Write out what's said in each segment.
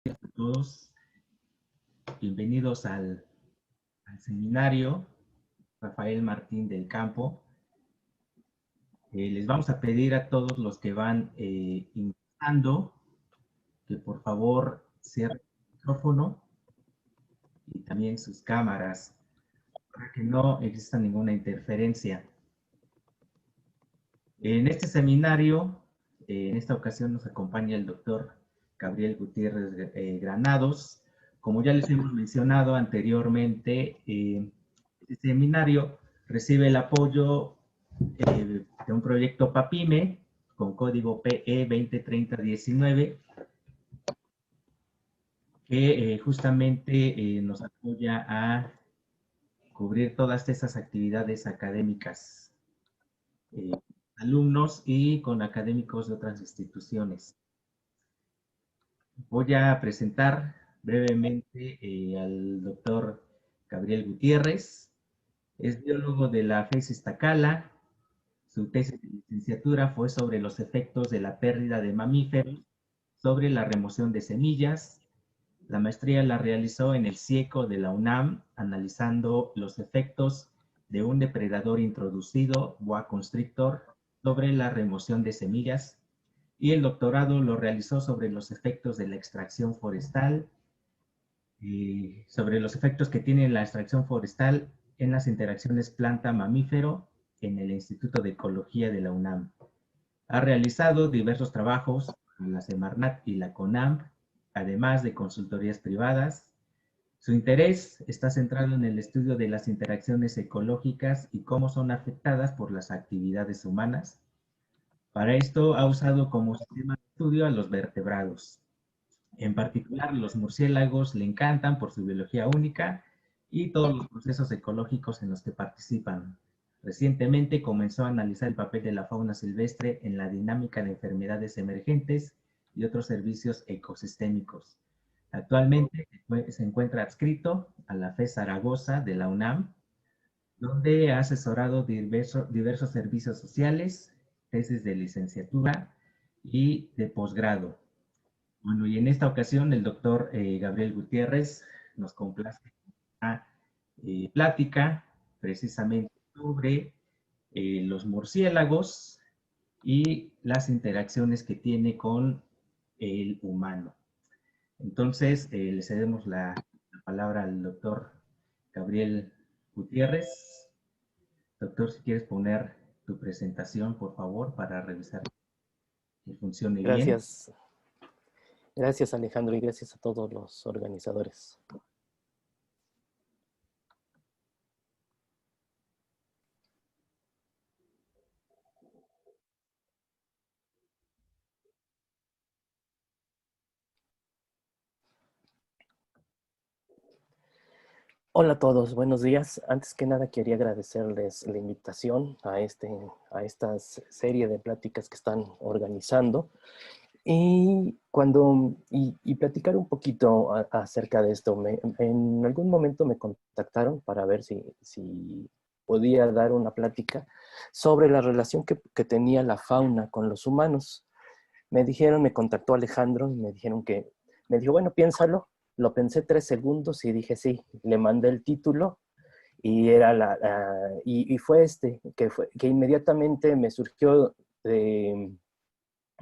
A todos, bienvenidos al seminario Rafael Martín del Campo. Les vamos a pedir a todos los que van ingresando que por favor cierren el micrófono y también sus cámaras para que no exista ninguna interferencia. En este seminario, en esta ocasión nos acompaña el doctor Gabriel Gutiérrez Granados. Como ya les hemos mencionado anteriormente, este seminario recibe el apoyo de un proyecto PAPIME con código PE 203019 que justamente nos apoya a cubrir todas esas actividades académicas, alumnos y con académicos de otras instituciones. Voy a presentar brevemente al doctor Gabriel Gutiérrez. Es biólogo de la FES Iztacala. Su tesis de licenciatura fue sobre los efectos de la pérdida de mamíferos sobre la remoción de semillas. La maestría la realizó en el CIECO de la UNAM, analizando los efectos de un depredador introducido, boa constrictor, sobre la remoción de semillas. Y el doctorado lo realizó sobre los efectos de la extracción forestal, sobre los efectos que tiene la extracción forestal en las interacciones planta-mamífero en el Instituto de Ecología de la UNAM. Ha realizado diversos trabajos en la Semarnat y la CONAMP, además de consultorías privadas. Su interés está centrado en el estudio de las interacciones ecológicas y cómo son afectadas por las actividades humanas. Para esto ha usado como sistema de estudio a los vertebrados. En particular, los murciélagos le encantan por su biología única y todos los procesos ecológicos en los que participan. Recientemente comenzó a analizar el papel de la fauna silvestre en la dinámica de enfermedades emergentes y otros servicios ecosistémicos. Actualmente se encuentra adscrito a la FES Zaragoza de la UNAM, donde ha asesorado diversos servicios sociales, tesis de licenciatura y de posgrado. Bueno, y en esta ocasión el doctor Gabriel Gutiérrez nos complace una plática precisamente sobre los murciélagos y las interacciones que tiene con el humano. Entonces, le cedemos la palabra al doctor Gabriel Gutiérrez. Doctor, si quieres poner tu presentación, por favor, para revisar que funcione bien. Gracias. Gracias, Alejandro, y gracias a todos los organizadores. Hola a todos, buenos días. Antes que nada quería agradecerles la invitación a esta serie de pláticas que están organizando y platicar un poquito acerca de esto. En algún momento me contactaron para ver si podía dar una plática sobre la relación que tenía la fauna con los humanos. Me contactó Alejandro y me dijo, bueno, piénsalo. Lo pensé 3 segundos y dije sí. Le mandé el título y y fue que inmediatamente me surgió de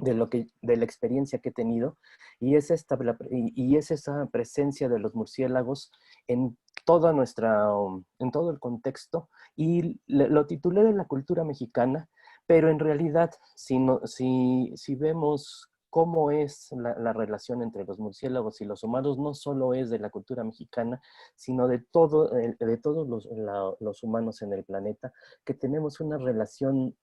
la experiencia que he tenido, y es esa presencia de los murciélagos en en todo el contexto, y lo titulé de la cultura mexicana, pero en realidad, si vemos cómo es la relación entre los murciélagos y los humanos, no solo es de la cultura mexicana, sino de todos los humanos en el planeta, que tenemos una relación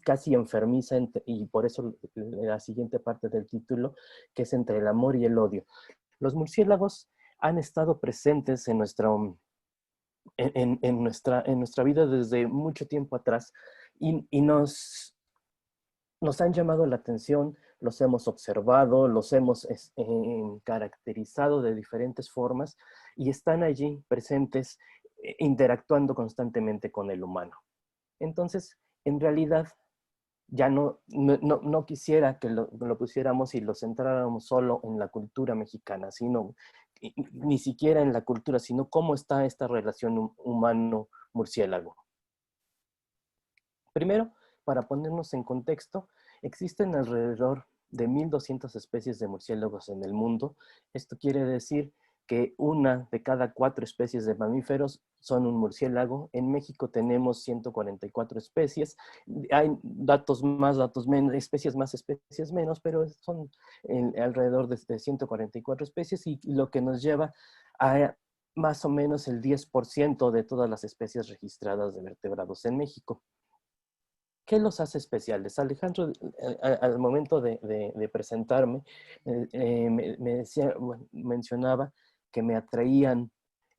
casi enfermiza, y por eso la siguiente parte del título, que es entre el amor y el odio. Los murciélagos han estado presentes en nuestra vida desde mucho tiempo atrás, y nos han llamado la atención, los hemos observado, los hemos caracterizado de diferentes formas, y están allí presentes, interactuando constantemente con el humano. Entonces, en realidad, ya no quisiera que lo pusiéramos y lo centráramos solo en la cultura mexicana, sino ni siquiera en la cultura, sino cómo está esta relación humano-murciélago. Primero, para ponernos en contexto, existen alrededor de 1.200 especies de murciélagos en el mundo. Esto quiere decir que una de cada 4 especies de mamíferos son un murciélago. En México tenemos 144 especies. Hay datos más, datos menos, especies más, especies menos, pero son alrededor de 144 especies y lo que nos lleva a más o menos el 10% de todas las especies registradas de vertebrados en México. ¿Qué los hace especiales? Alejandro, al momento de presentarme, mencionaba que me atraían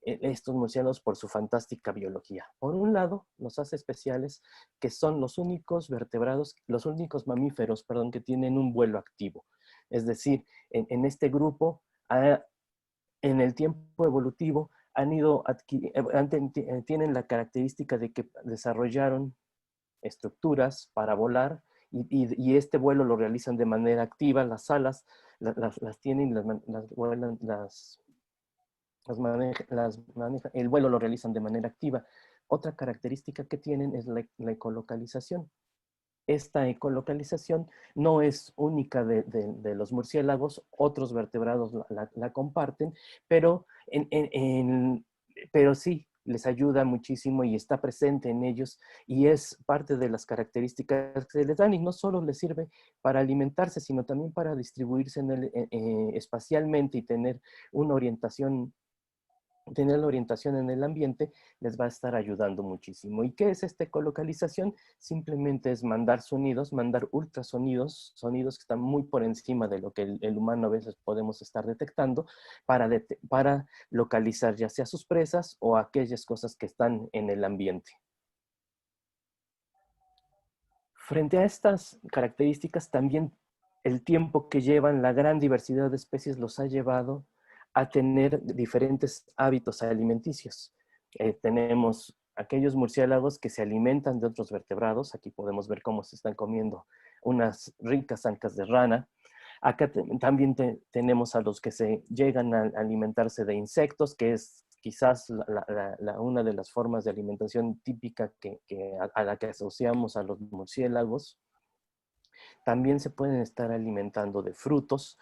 estos murciélagos por su fantástica biología. Por un lado, los hace especiales que son los únicos vertebrados, los únicos mamíferos, perdón, que tienen un vuelo activo. Es decir, en este grupo, en el tiempo evolutivo, tienen la característica de que desarrollaron estructuras para volar y este vuelo lo realizan de manera activa. Las alas las tienen, las vuelan, el vuelo lo realizan de manera activa. Otra característica que tienen es la ecolocalización. Esta ecolocalización no es única de los murciélagos, otros vertebrados la comparten, pero, pero sí les ayuda muchísimo y está presente en ellos y es parte de las características que les dan y no solo les sirve para alimentarse, sino también para distribuirse espacialmente y tener una orientación en el ambiente, les va a estar ayudando muchísimo. ¿Y qué es esta ecolocalización? Simplemente es mandar sonidos, mandar ultrasonidos, sonidos que están muy por encima de lo que el humano a veces podemos estar detectando, para localizar ya sea sus presas o aquellas cosas que están en el ambiente. Frente a estas características, también el tiempo que llevan, la gran diversidad de especies los ha llevado a tener diferentes hábitos alimenticios. Tenemos aquellos murciélagos que se alimentan de otros vertebrados. Aquí podemos ver cómo se están comiendo unas ricas ancas de rana. Acá también tenemos a los que se llegan a alimentarse de insectos, que es quizás una de las formas de alimentación típica a la que asociamos a los murciélagos. También se pueden estar alimentando de frutos,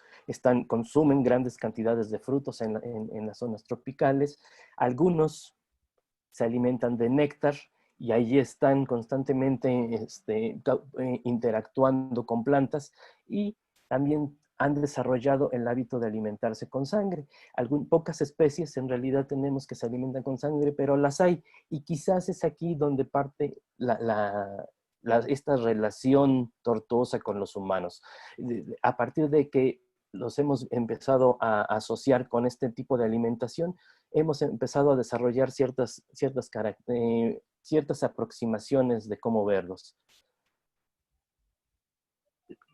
consumen grandes cantidades de frutos en las zonas tropicales. Algunos se alimentan de néctar y allí están constantemente interactuando con plantas y también han desarrollado el hábito de alimentarse con sangre. Pocas especies en realidad tenemos que se alimentan con sangre, pero las hay y quizás es aquí donde parte esta relación tortuosa con los humanos. A partir de que los hemos empezado a asociar con este tipo de alimentación, hemos empezado a desarrollar ciertas aproximaciones de cómo verlos.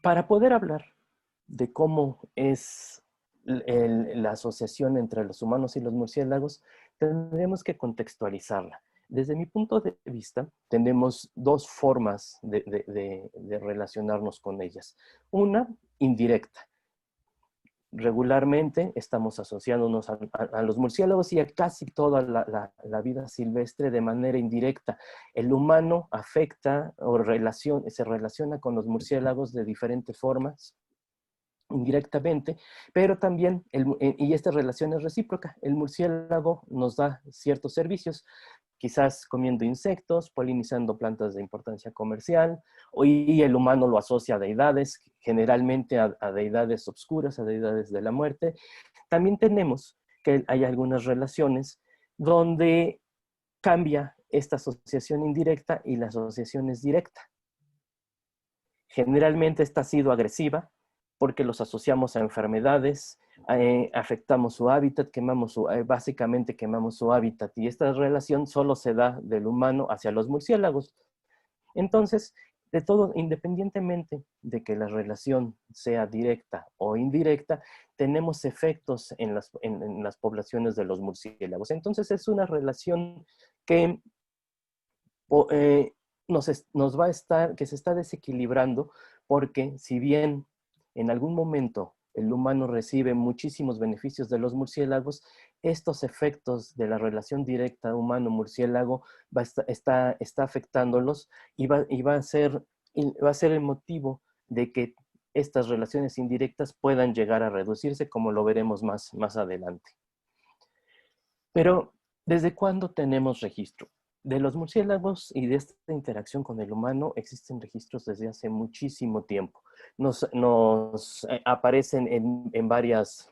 Para poder hablar de cómo es la asociación entre los humanos y los murciélagos, tendremos que contextualizarla. Desde mi punto de vista, tenemos dos formas de relacionarnos con ellas. Una, indirecta. Regularmente estamos asociándonos a los murciélagos y a casi toda la vida silvestre de manera indirecta. El humano afecta o se relaciona con los murciélagos de diferentes formas, indirectamente, pero también, y esta relación es recíproca, el murciélago nos da ciertos servicios, quizás comiendo insectos, polinizando plantas de importancia comercial, y el humano lo asocia a deidades, generalmente a deidades obscuras, a deidades de la muerte. También tenemos que hay algunas relaciones donde cambia esta asociación indirecta y la asociación es directa. Generalmente esta ha sido agresiva, porque los asociamos a enfermedades, afectamos su hábitat, básicamente quemamos su hábitat, y esta relación solo se da del humano hacia los murciélagos. Entonces, de todo, independientemente de que la relación sea directa o indirecta, tenemos efectos en las poblaciones de los murciélagos. Entonces, es una relación que nos va a estar, que se está desequilibrando, porque si bien en algún momento el humano recibe muchísimos beneficios de los murciélagos, estos efectos de la relación directa humano-murciélago está afectándolos y va a ser el motivo de que estas relaciones indirectas puedan llegar a reducirse, como lo veremos más adelante. Pero, ¿desde cuándo tenemos registro? De los murciélagos y de esta interacción con el humano existen registros desde hace muchísimo tiempo. Nos aparecen en varios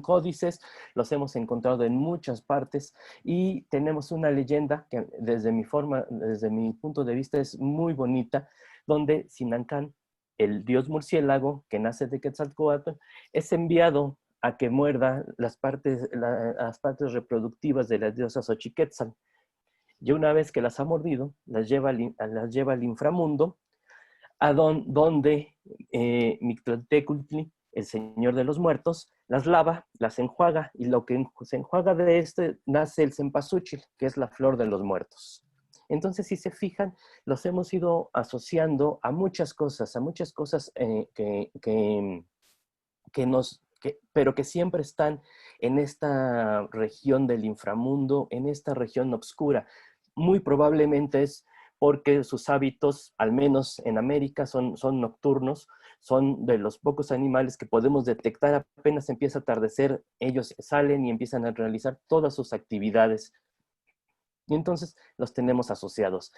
códices, los hemos encontrado en muchas partes y tenemos una leyenda que desde mi punto de vista es muy bonita, donde Sinancán, el dios murciélago que nace de Quetzalcóatl, es enviado a que muerda las partes reproductivas de las diosas Xochiquétzal. Y una vez que las ha mordido, las lleva al inframundo, donde Mictlantecuhtli, el señor de los muertos, las lava, las enjuaga, y lo que se enjuaga de nace el cempasúchil, que es la flor de los muertos. Entonces, si se fijan, los hemos ido asociando a muchas cosas pero que siempre están en esta región del inframundo, en esta región oscura. Muy probablemente es porque sus hábitos, al menos en América, son nocturnos, son de los pocos animales que podemos detectar apenas empieza a atardecer, ellos salen y empiezan a realizar todas sus actividades. Y entonces los tenemos asociados.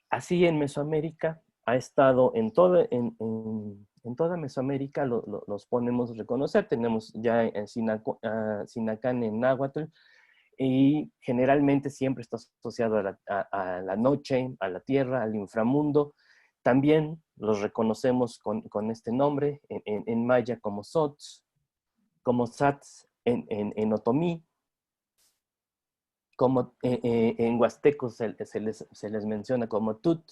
Así en Mesoamérica ha estado en toda Mesoamérica, los podemos reconocer. Tenemos ya en Sinacán en náhuatl, y generalmente siempre está asociado a la noche, a la tierra, al inframundo. También los reconocemos con este nombre en maya como Sots, como Sats en otomí, como en huasteco se les menciona como Tut,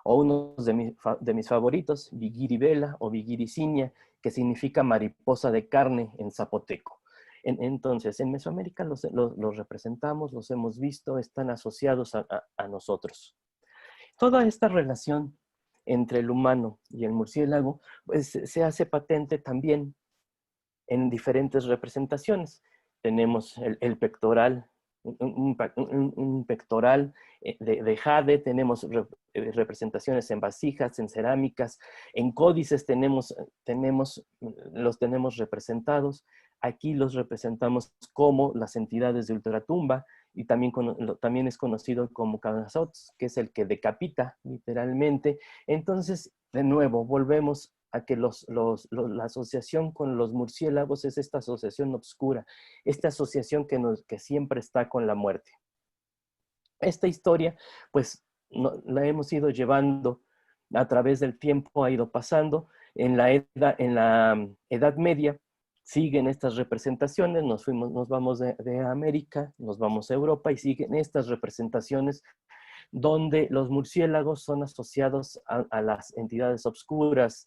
o uno de mis favoritos, Vigiribela o Vigiricinia, que significa mariposa de carne en zapoteco. Entonces, en Mesoamérica los representamos, los hemos visto, están asociados a nosotros. Toda esta relación entre el humano y el murciélago pues, se hace patente también en diferentes representaciones. Tenemos el pectoral, un pectoral de jade, tenemos representaciones en vasijas, en cerámicas, en códices los tenemos representados. Aquí los representamos como las entidades de ultratumba, y también es conocido como Canazots, que es el que decapita literalmente. Entonces, de nuevo, volvemos a que la asociación con los murciélagos es esta asociación obscura, esta asociación que siempre está con la muerte. Esta historia, pues, la hemos ido llevando a través del tiempo, ha ido pasando. En la Edad Media siguen estas representaciones, nos vamos de América, nos vamos a Europa y siguen estas representaciones donde los murciélagos son asociados a las entidades obscuras.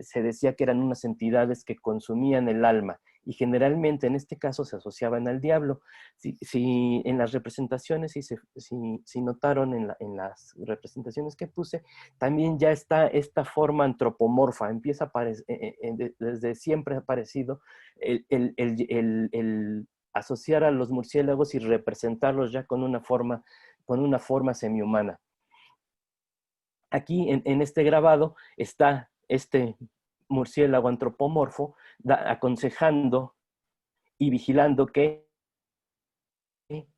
Se decía que eran unas entidades que consumían el alma, y generalmente en este caso se asociaban al diablo. Si en las representaciones, si notaron en las representaciones que puse, también ya está esta forma antropomorfa, empieza a aparecer, desde siempre ha aparecido el asociar a los murciélagos y representarlos ya con una forma semihumana. Aquí en este grabado está este murciélago antropomorfo aconsejando y vigilando que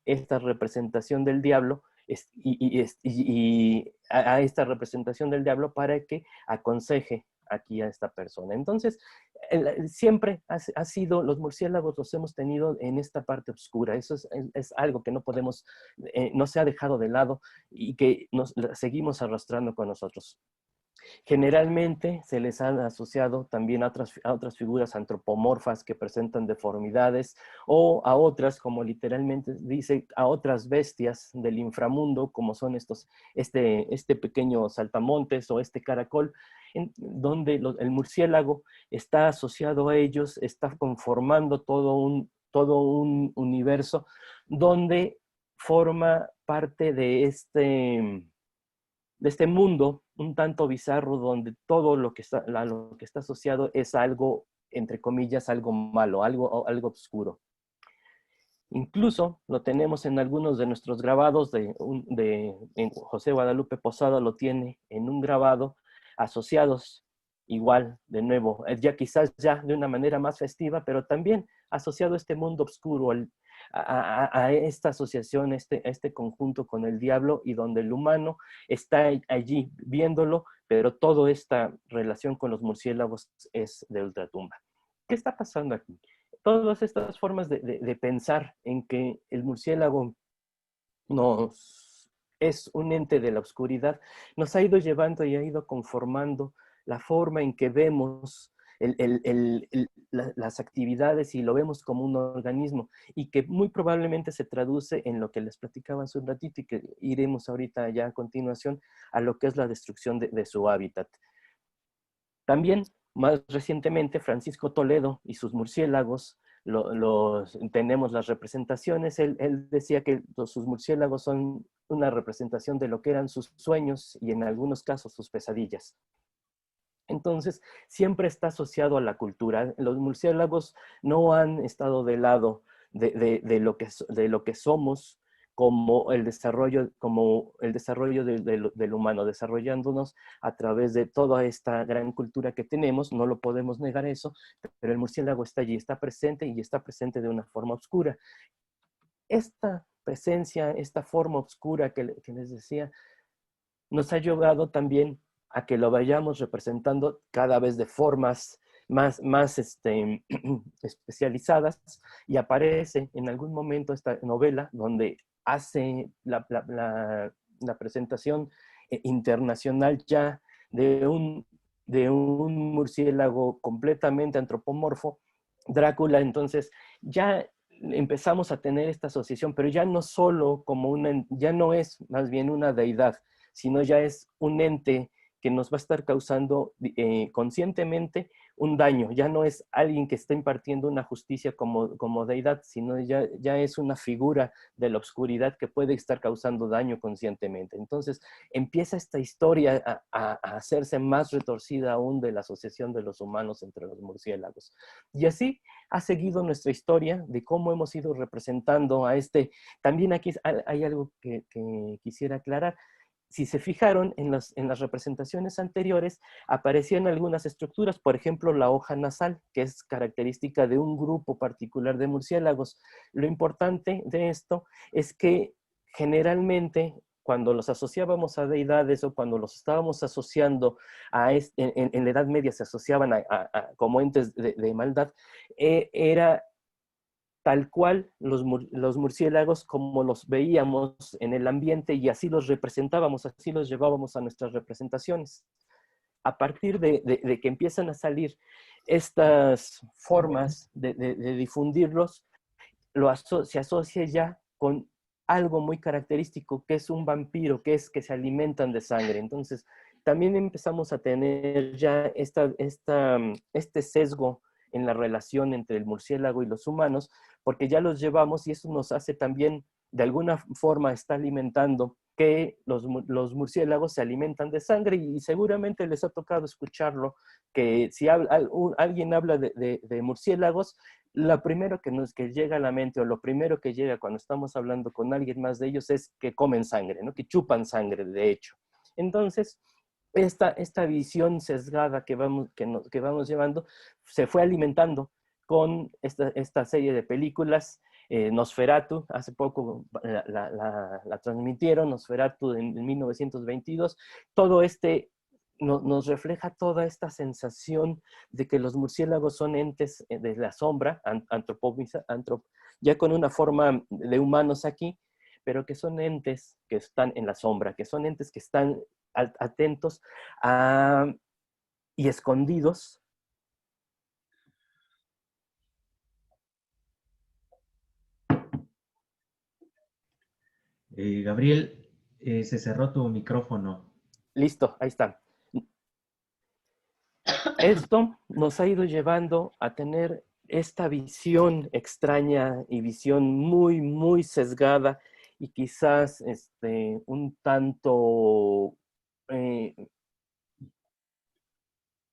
esta representación del diablo y a esta representación del diablo para que aconseje aquí a esta persona. Entonces, siempre ha sido, los murciélagos los hemos tenido en esta parte oscura. Eso es algo que no podemos, no se ha dejado de lado y que nos seguimos arrastrando con nosotros. Generalmente se les han asociado también a otras figuras antropomorfas que presentan deformidades, o a otras, como literalmente dice, a otras bestias del inframundo, como son este pequeño saltamontes o este caracol, donde el murciélago está asociado a ellos, está conformando todo todo un universo donde forma parte de este mundo un tanto bizarro, donde todo lo que está asociado es algo, entre comillas, algo malo, algo oscuro. Incluso lo tenemos en algunos de nuestros grabados, en José Guadalupe Posada lo tiene en un grabado, asociados igual, de nuevo, ya quizás ya de una manera más festiva, pero también asociado a este mundo oscuro, a esta asociación, este conjunto con el diablo, y donde el humano está allí viéndolo, pero toda esta relación con los murciélagos es de ultratumba. ¿Qué está pasando aquí? Todas estas formas de pensar en que el murciélago es un ente de la oscuridad, nos ha ido llevando y ha ido conformando la forma en que vemos las actividades, y lo vemos como un organismo, y que muy probablemente se traduce en lo que les platicaba hace un ratito y que iremos ahorita ya a continuación a lo que es la destrucción de su hábitat. También, más recientemente, Francisco Toledo y sus murciélagos, tenemos las representaciones. Él decía que sus murciélagos son una representación de lo que eran sus sueños y en algunos casos sus pesadillas. Entonces, siempre está asociado a la cultura. Los murciélagos no han estado del lado de lo que somos, como el desarrollo del humano, desarrollándonos a través de toda esta gran cultura que tenemos. No lo podemos negar eso, pero el murciélago está allí, está presente, y está presente de una forma oscura. Esta presencia, esta forma oscura que les decía, nos ha llevado también a que lo vayamos representando cada vez de formas más especializadas, y aparece en algún momento esta novela donde hace la presentación internacional ya de un murciélago completamente antropomorfo, Drácula. Entonces ya empezamos a tener esta asociación, pero ya no solo ya no es más bien una deidad, sino ya es un ente que nos va a estar causando conscientemente un daño. Ya no es alguien que está impartiendo una justicia como deidad, sino ya es una figura de la oscuridad que puede estar causando daño conscientemente. Entonces empieza esta historia a hacerse más retorcida aún, de la asociación de los humanos entre los murciélagos. Y así ha seguido nuestra historia de cómo hemos ido representando a este. También aquí hay algo que quisiera aclarar. Si se fijaron en las representaciones anteriores, aparecían algunas estructuras, por ejemplo, la hoja nasal, que es característica de un grupo particular de murciélagos. Lo importante de esto es que generalmente, cuando los asociábamos a deidades, o cuando los estábamos asociando en la Edad Media se asociaban como entes de maldad, era tal cual los murciélagos como los veíamos en el ambiente, y así los representábamos, así los llevábamos a nuestras representaciones. A partir de que empiezan a salir estas formas de difundirlos, se asocia ya con algo muy característico, que es un vampiro, que se alimentan de sangre. Entonces, también empezamos a tener ya este sesgo en la relación entre el murciélago y los humanos, porque ya los llevamos, y eso nos hace también, de alguna forma, está alimentando que los murciélagos se alimentan de sangre, y seguramente les ha tocado escucharlo, que si alguien habla de murciélagos, lo primero que llega a la mente, o lo primero que llega cuando estamos hablando con alguien más de ellos, es que comen sangre, ¿no? Que chupan sangre, de hecho. Entonces, esta visión sesgada que vamos llevando se fue alimentando con esta serie de películas. Nosferatu, hace poco la transmitieron, Nosferatu en 1922. Todo nos refleja toda esta sensación de que los murciélagos son entes de la sombra, ya con una forma de humanos aquí, pero que son entes que están en la sombra, que son entes que están atentos y escondidos. Gabriel, se cerró tu micrófono. Listo, ahí está. Esto nos ha ido llevando a tener esta visión extraña y visión muy, muy sesgada y quizás un tanto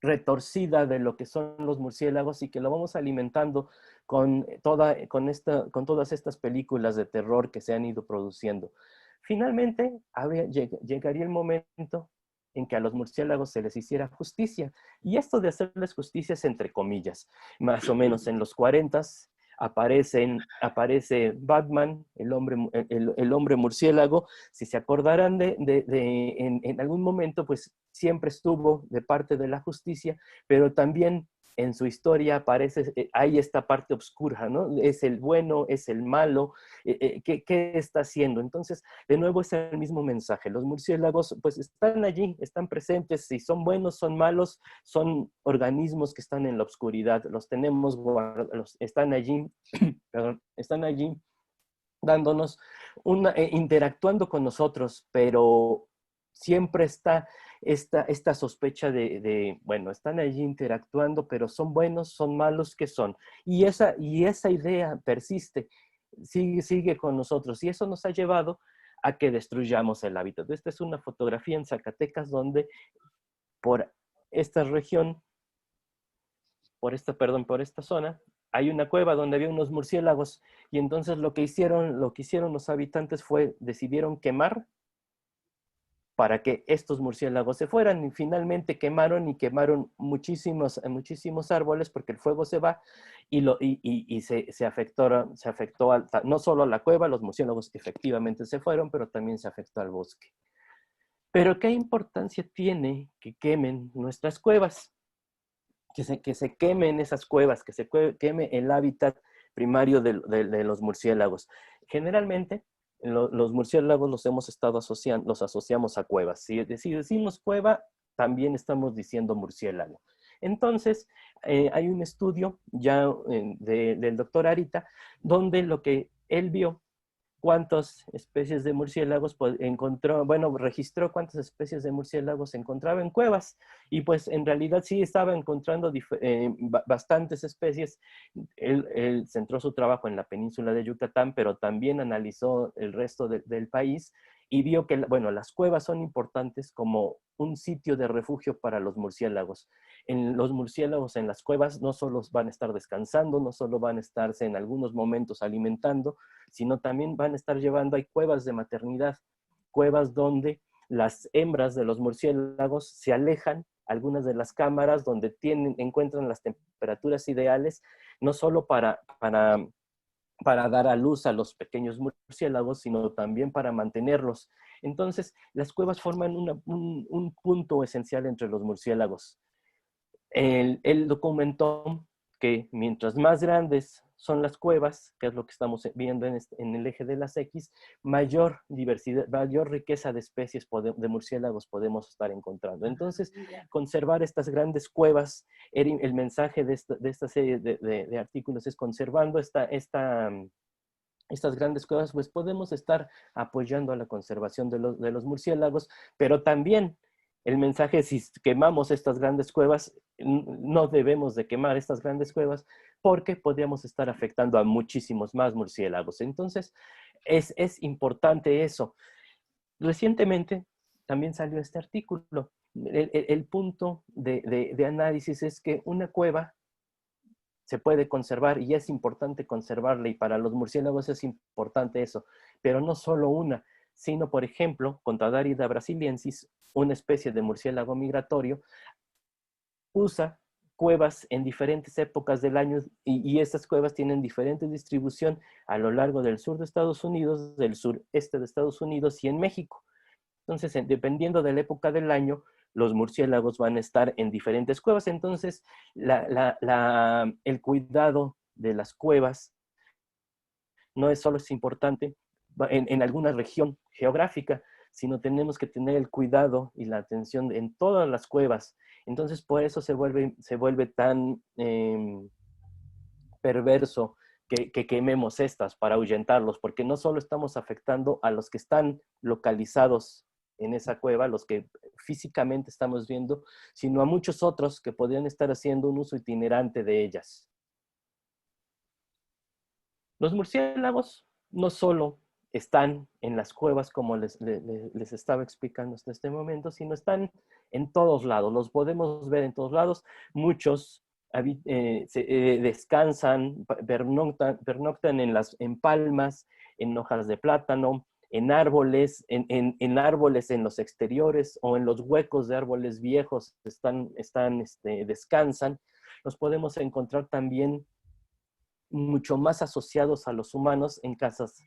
retorcida de lo que son los murciélagos y que lo vamos alimentando con todas estas películas de terror que se han ido produciendo. Finalmente, llegaría el momento en que a los murciélagos se les hiciera justicia. Y esto de hacerles justicia es entre comillas. Más o menos en los 40 aparece Batman, el hombre murciélago. Si se acordarán en algún momento, pues siempre estuvo de parte de la justicia, pero también en su historia aparece, hay esta parte oscura, ¿no? Es el bueno, es el malo, ¿qué está haciendo? Entonces, de nuevo es el mismo mensaje. Los murciélagos pues están allí, están presentes, si son buenos, son malos, son organismos que están en la oscuridad, los tenemos guardados, están allí, perdón, están allí dándonos interactuando con nosotros, pero siempre está esta sospecha bueno, están allí interactuando, pero son buenos, son malos, ¿qué son? Y esa idea persiste, sigue con nosotros, y eso nos ha llevado a que destruyamos el hábitat. Esta es una fotografía en Zacatecas donde por esta región, por esta zona, hay una cueva donde había unos murciélagos y entonces lo que hicieron los habitantes decidieron quemar para que estos murciélagos se fueran y finalmente quemaron muchísimos árboles porque el fuego se va y se afectó no solo a la cueva, los murciélagos efectivamente se fueron, pero también se afectó al bosque. Pero ¿qué importancia tiene que quemen nuestras cuevas? Que se quemen esas cuevas, que se queme el hábitat primario de los murciélagos. Generalmente, los murciélagos los asociamos a cuevas. Si decimos cueva, también estamos diciendo murciélago. Entonces, hay un estudio ya del doctor Arita, donde lo que él vio cuántas especies de murciélagos registró cuántas especies de murciélagos se encontraba en cuevas y pues en realidad sí estaba encontrando bastantes especies. Él centró su trabajo en la península de Yucatán, pero también analizó el resto del país y vio que, bueno, las cuevas son importantes como un sitio de refugio para los murciélagos. Los murciélagos en las cuevas no solo van a estar descansando, no solo van a estarse en algunos momentos alimentando, sino también van a estar llevando, hay cuevas de maternidad, cuevas donde las hembras de los murciélagos se alejan, algunas de las cámaras donde encuentran las temperaturas ideales, no solo para dar a luz a los pequeños murciélagos, sino también para mantenerlos. Entonces, las cuevas forman un punto esencial entre los murciélagos. Él documentó que mientras más grandes son las cuevas, que es lo que estamos viendo en el eje de las X, mayor diversidad, mayor riqueza de especies de murciélagos podemos estar encontrando. Entonces, conservar estas grandes cuevas, el mensaje de esta serie de artículos es conservando estas grandes cuevas, pues podemos estar apoyando a la conservación de los murciélagos, pero también el mensaje es, si quemamos estas grandes cuevas, no debemos de quemar estas grandes cuevas porque podríamos estar afectando a muchísimos más murciélagos. Entonces, es importante eso. Recientemente también salió este artículo. El punto de análisis es que una cueva se puede conservar y es importante conservarla y para los murciélagos es importante eso, pero no solo una, sino por ejemplo, Contradarida brasiliensis, una especie de murciélago migratorio, usa cuevas en diferentes épocas del año y estas cuevas tienen diferente distribución a lo largo del sur de Estados Unidos, del sureste de Estados Unidos y en México. Entonces, dependiendo de la época del año, los murciélagos van a estar en diferentes cuevas. Entonces, el cuidado de las cuevas no es solo importante en alguna región geográfica, sino tenemos que tener el cuidado y la atención en todas las cuevas. Entonces, por eso se vuelve tan perverso que quememos estas para ahuyentarlos, porque no solo estamos afectando a los que están localizados en esa cueva, los que físicamente estamos viendo, sino a muchos otros que podrían estar haciendo un uso itinerante de ellas. Los murciélagos no solo están en las cuevas, como les estaba explicando hasta este momento, sino están en todos lados, los podemos ver en todos lados. Muchos descansan, pernoctan en palmas, en hojas de plátano, en árboles, en árboles en los exteriores o en los huecos de árboles viejos descansan. Los podemos encontrar también mucho más asociados a los humanos en casas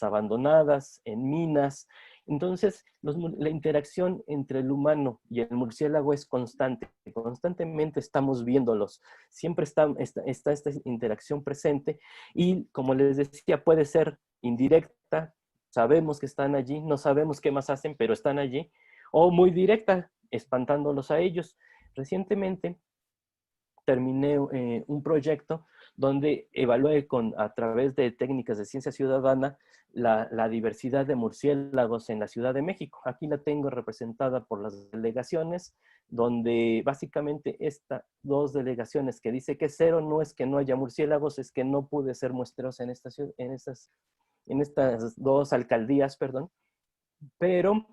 abandonadas, en minas. Entonces, la interacción entre el humano y el murciélago es constante. Constantemente estamos viéndolos. Siempre está esta interacción presente y, como les decía, puede ser indirecta. Sabemos que están allí, no sabemos qué más hacen, pero están allí. O muy directa, espantándolos a ellos. Recientemente terminé un proyecto donde evalué a través de técnicas de ciencia ciudadana la diversidad de murciélagos en la Ciudad de México. Aquí la tengo representada por las delegaciones, donde básicamente estas dos delegaciones que dice que cero no es que no haya murciélagos, es que no pude ser muestreos en estas dos alcaldías, perdón, pero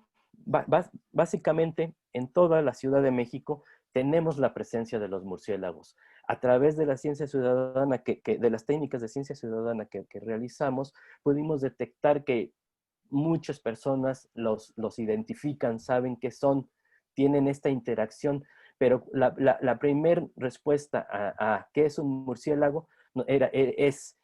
básicamente en toda la Ciudad de México tenemos la presencia de los murciélagos. A través de la ciencia ciudadana, de las técnicas de ciencia ciudadana que realizamos, pudimos detectar que muchas personas los identifican, saben qué son, tienen esta interacción, pero la primera respuesta a qué es un murciélago es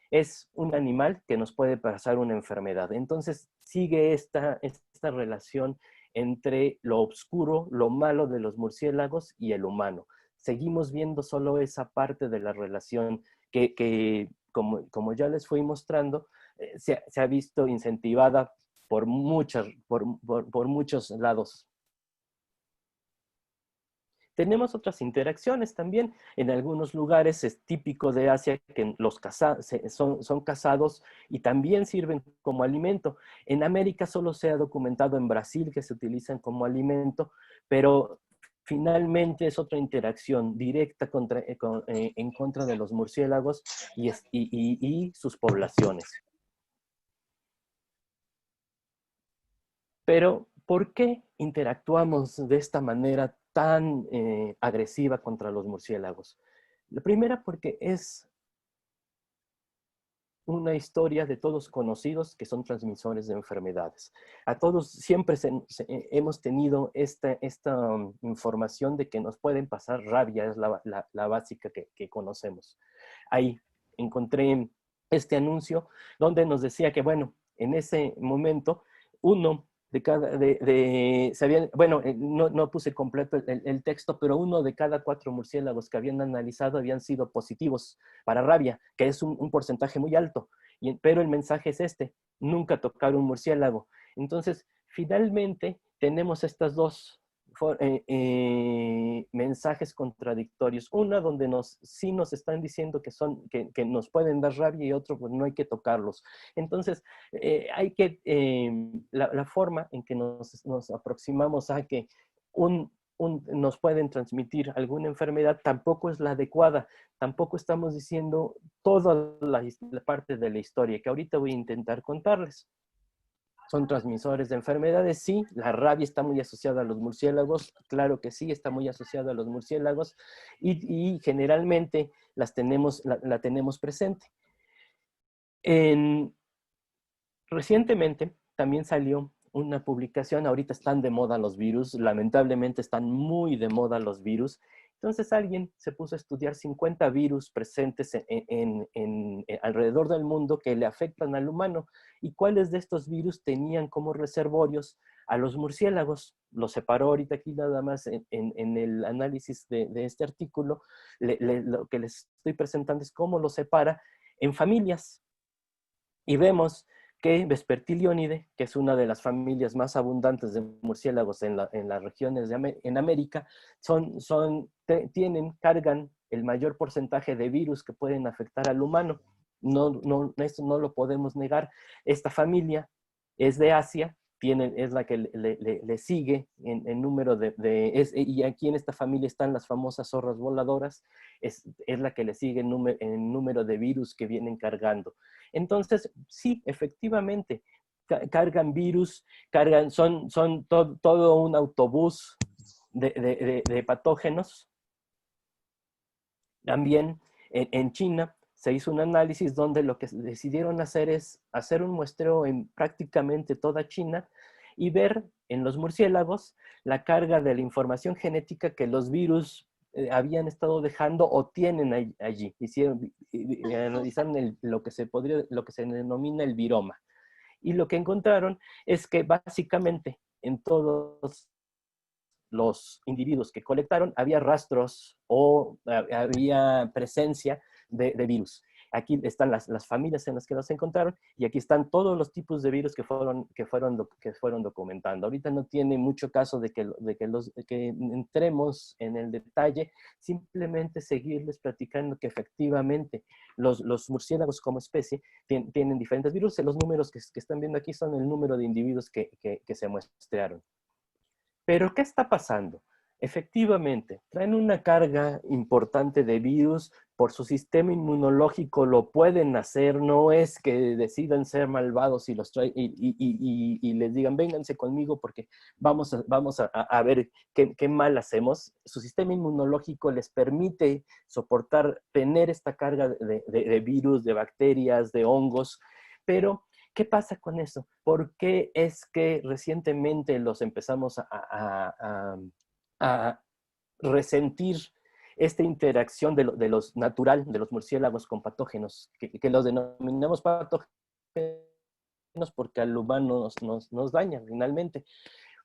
un animal que nos puede pasar una enfermedad. Entonces sigue esta relación entre lo oscuro, lo malo de los murciélagos y el humano. Seguimos viendo solo esa parte de la relación que como ya les fui mostrando, se ha visto incentivada por muchos lados. Tenemos otras interacciones también. En algunos lugares es típico de Asia que son cazados y también sirven como alimento. En América solo se ha documentado en Brasil que se utilizan como alimento, pero finalmente es otra interacción directa en contra de los murciélagos y sus poblaciones. Pero, ¿por qué interactuamos de esta manera tan agresiva contra los murciélagos? La primera, porque es una historia de todos conocidos que son transmisores de enfermedades. A todos siempre hemos tenido esta información de que nos pueden pasar rabia, es la básica que conocemos. Ahí encontré este anuncio donde nos decía que, bueno, en ese momento, uno de cada, bueno, no puse completo el texto, pero 1 de cada 4 murciélagos que habían analizado habían sido positivos para rabia, que es un porcentaje muy alto. Pero el mensaje es nunca tocar un murciélago. Entonces, finalmente, tenemos estas dos mensajes contradictorios. Una donde sí nos están diciendo que nos pueden dar rabia y otro, pues no hay que tocarlos. Entonces, la forma en que nos aproximamos a que nos pueden transmitir alguna enfermedad tampoco es la adecuada. Tampoco estamos diciendo toda la parte de la historia que ahorita voy a intentar contarles. Son transmisores de enfermedades, sí. La rabia está muy asociada a los murciélagos, claro que sí, está muy asociada a los murciélagos y generalmente la tenemos presente. Recientemente también salió una publicación, ahorita están de moda los virus, lamentablemente están muy de moda los virus. Entonces alguien se puso a estudiar 50 virus presentes alrededor del mundo que le afectan al humano y cuáles de estos virus tenían como reservorios a los murciélagos. Lo separó ahorita aquí nada más en el análisis de este artículo. Lo que les estoy presentando es cómo lo separa en familias. Y vemos que Vespertilionidae, que es una de las familias más abundantes de murciélagos en las regiones en América, cargan el mayor porcentaje de virus que pueden afectar al humano. Esto no lo podemos negar. Esta familia es de Asia es la que le sigue en número y aquí en esta familia están las famosas zorras voladoras, es la que le sigue en número de virus que vienen cargando. Entonces, sí, efectivamente, cargan virus, son todo un autobús de patógenos. También en China se hizo un análisis donde lo que decidieron hacer es hacer un muestreo en prácticamente toda China y ver en los murciélagos la carga de la información genética que los virus habían estado dejando o tienen allí. Analizaron lo que se denomina el viroma. Y lo que encontraron es que básicamente en todos los individuos que colectaron había rastros o había presencia de virus. Aquí están las familias en las que los encontraron y aquí están todos los tipos de virus que fueron documentando. Ahorita no tiene mucho caso de que entremos en el detalle, simplemente seguirles platicando que efectivamente los murciélagos como especie tienen diferentes virus. Los números que están viendo aquí son el número de individuos que se muestrearon. Pero, ¿qué está pasando? Efectivamente, traen una carga importante de virus, por su sistema inmunológico lo pueden hacer, no es que decidan ser malvados y los traen y les digan, vénganse conmigo porque vamos a ver qué mal hacemos. Su sistema inmunológico les permite soportar, tener esta carga de virus, de bacterias, de hongos, pero ¿qué pasa con eso? ¿Por qué es que recientemente los empezamos a resentir esta interacción de los natural, de los murciélagos con patógenos, que los denominamos patógenos porque al humano nos daña finalmente?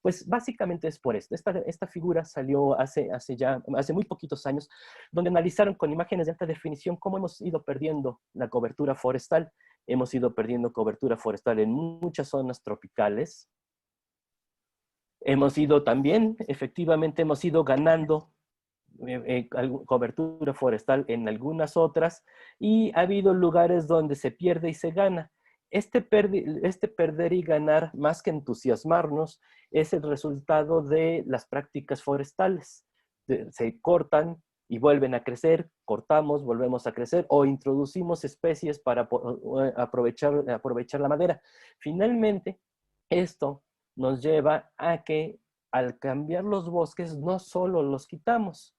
Pues básicamente es por esto. Esta figura salió hace muy poquitos años, donde analizaron con imágenes de alta definición cómo hemos ido perdiendo la cobertura forestal. Hemos ido perdiendo cobertura forestal en muchas zonas tropicales. Efectivamente, hemos ido ganando cobertura forestal en algunas otras, y ha habido lugares donde se pierde y se gana. Este perder y ganar, más que entusiasmarnos, es el resultado de las prácticas forestales. Se cortan y vuelven a crecer, cortamos, volvemos a crecer, o introducimos especies para aprovechar la madera. Finalmente, esto nos lleva a que al cambiar los bosques no solo los quitamos,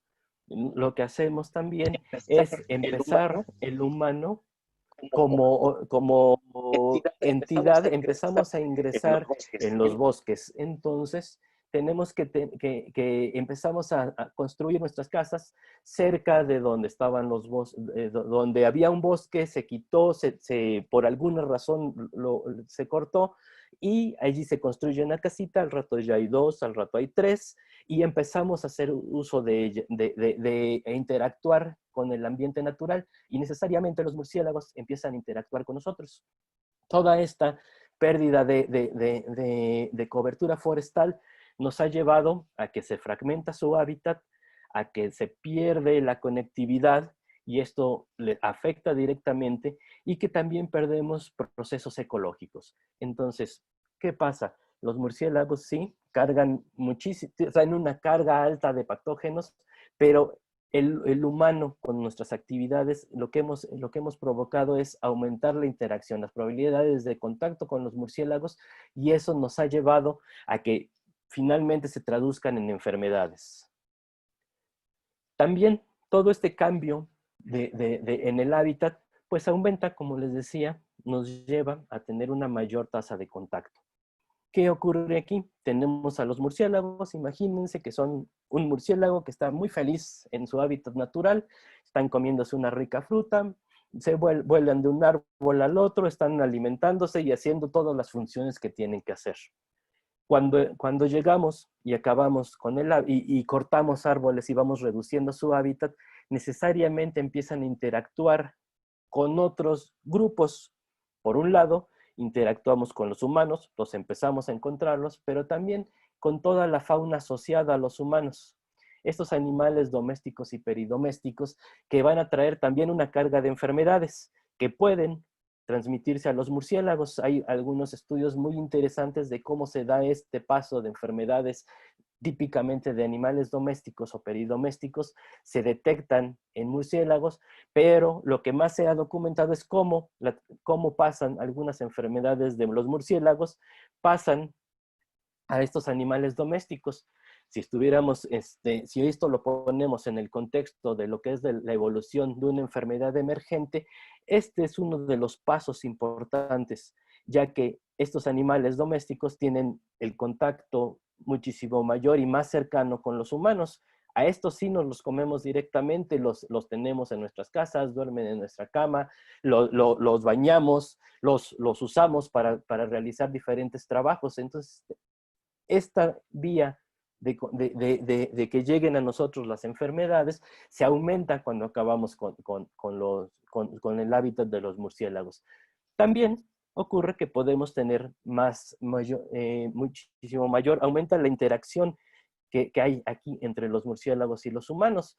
lo que hacemos también es empezar el humano como entidad, empezamos a ingresar en los bosques. Entonces, tenemos que empezamos a construir nuestras casas cerca de donde estaban los bosques, donde había un bosque, se quitó, por alguna razón se cortó, y allí se construye una casita, al rato ya hay dos, al rato hay tres, y empezamos a hacer uso de interactuar con el ambiente natural, y necesariamente los murciélagos empiezan a interactuar con nosotros. Toda esta pérdida de cobertura forestal nos ha llevado a que se fragmenta su hábitat, a que se pierde la conectividad, y esto le afecta directamente, y que también perdemos procesos ecológicos. Entonces, ¿qué pasa? Los murciélagos sí cargan muchísimo, traen una carga alta de patógenos, pero el humano con nuestras actividades, lo que hemos provocado es aumentar la interacción, las probabilidades de contacto con los murciélagos, y eso nos ha llevado a que finalmente se traduzcan en enfermedades. También todo este cambio en el hábitat, pues aumenta, como les decía, nos lleva a tener una mayor tasa de contacto. ¿Qué ocurre aquí? Tenemos a los murciélagos, imagínense que son un murciélago que está muy feliz en su hábitat natural, están comiéndose una rica fruta, se vuelan de un árbol al otro, están alimentándose y haciendo todas las funciones que tienen que hacer. Cuando llegamos y acabamos con y cortamos árboles y vamos reduciendo su hábitat, necesariamente empiezan a interactuar con otros grupos. Por un lado, interactuamos con los humanos, los empezamos a encontrarlos, pero también con toda la fauna asociada a los humanos. Estos animales domésticos y peridomésticos que van a traer también una carga de enfermedades que pueden transmitirse a los murciélagos. Hay algunos estudios muy interesantes de cómo se da este paso de enfermedades típicamente de animales domésticos o peridomésticos, se detectan en murciélagos, pero lo que más se ha documentado es cómo pasan algunas enfermedades de los murciélagos, pasan a estos animales domésticos. Si estuviéramos, si esto lo ponemos en el contexto de lo que es de la evolución de una enfermedad emergente, este es uno de los pasos importantes, ya que estos animales domésticos tienen el contacto muchísimo mayor y más cercano con los humanos. A estos sí nos los comemos directamente, los tenemos en nuestras casas, duermen en nuestra cama, los bañamos, los usamos para realizar diferentes trabajos. Entonces, esta vía de que lleguen a nosotros las enfermedades se aumenta cuando acabamos con el hábitat de los murciélagos. También ocurre que podemos tener muchísimo mayor, aumenta la interacción que hay aquí entre los murciélagos y los humanos.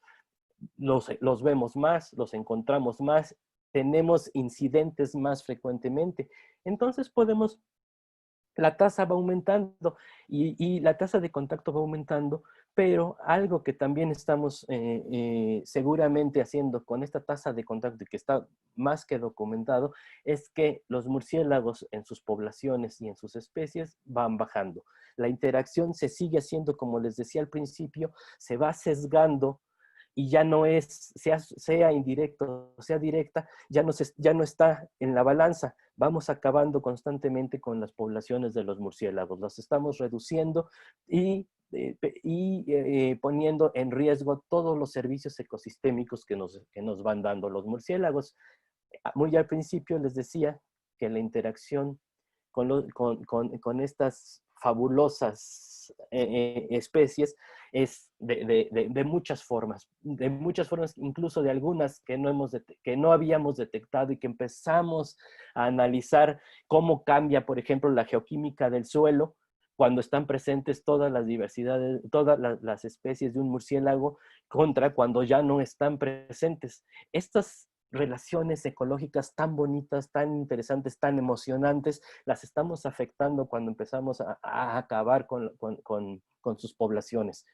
Los vemos más, los encontramos más, tenemos incidentes más frecuentemente. Entonces la tasa va aumentando y la tasa de contacto va aumentando, pero algo que también estamos seguramente haciendo con esta tasa de contacto y que está más que documentado, es que los murciélagos en sus poblaciones y en sus especies van bajando. La interacción se sigue haciendo, como les decía al principio, se va sesgando y ya no es, sea indirecto o sea directa, ya no está en la balanza. Vamos acabando constantemente con las poblaciones de los murciélagos. Las estamos reduciendo y poniendo en riesgo todos los servicios ecosistémicos que nos van dando los murciélagos. Muy al principio les decía que la interacción con estas fabulosas especies es de muchas formas, incluso de algunas que no habíamos detectado y que empezamos a analizar cómo cambia, por ejemplo, la geoquímica del suelo cuando están presentes todas las diversidades, todas las especies de un murciélago contra cuando ya no están presentes. Estas relaciones ecológicas tan bonitas, tan interesantes, tan emocionantes, las estamos afectando cuando empezamos a acabar con sus poblaciones.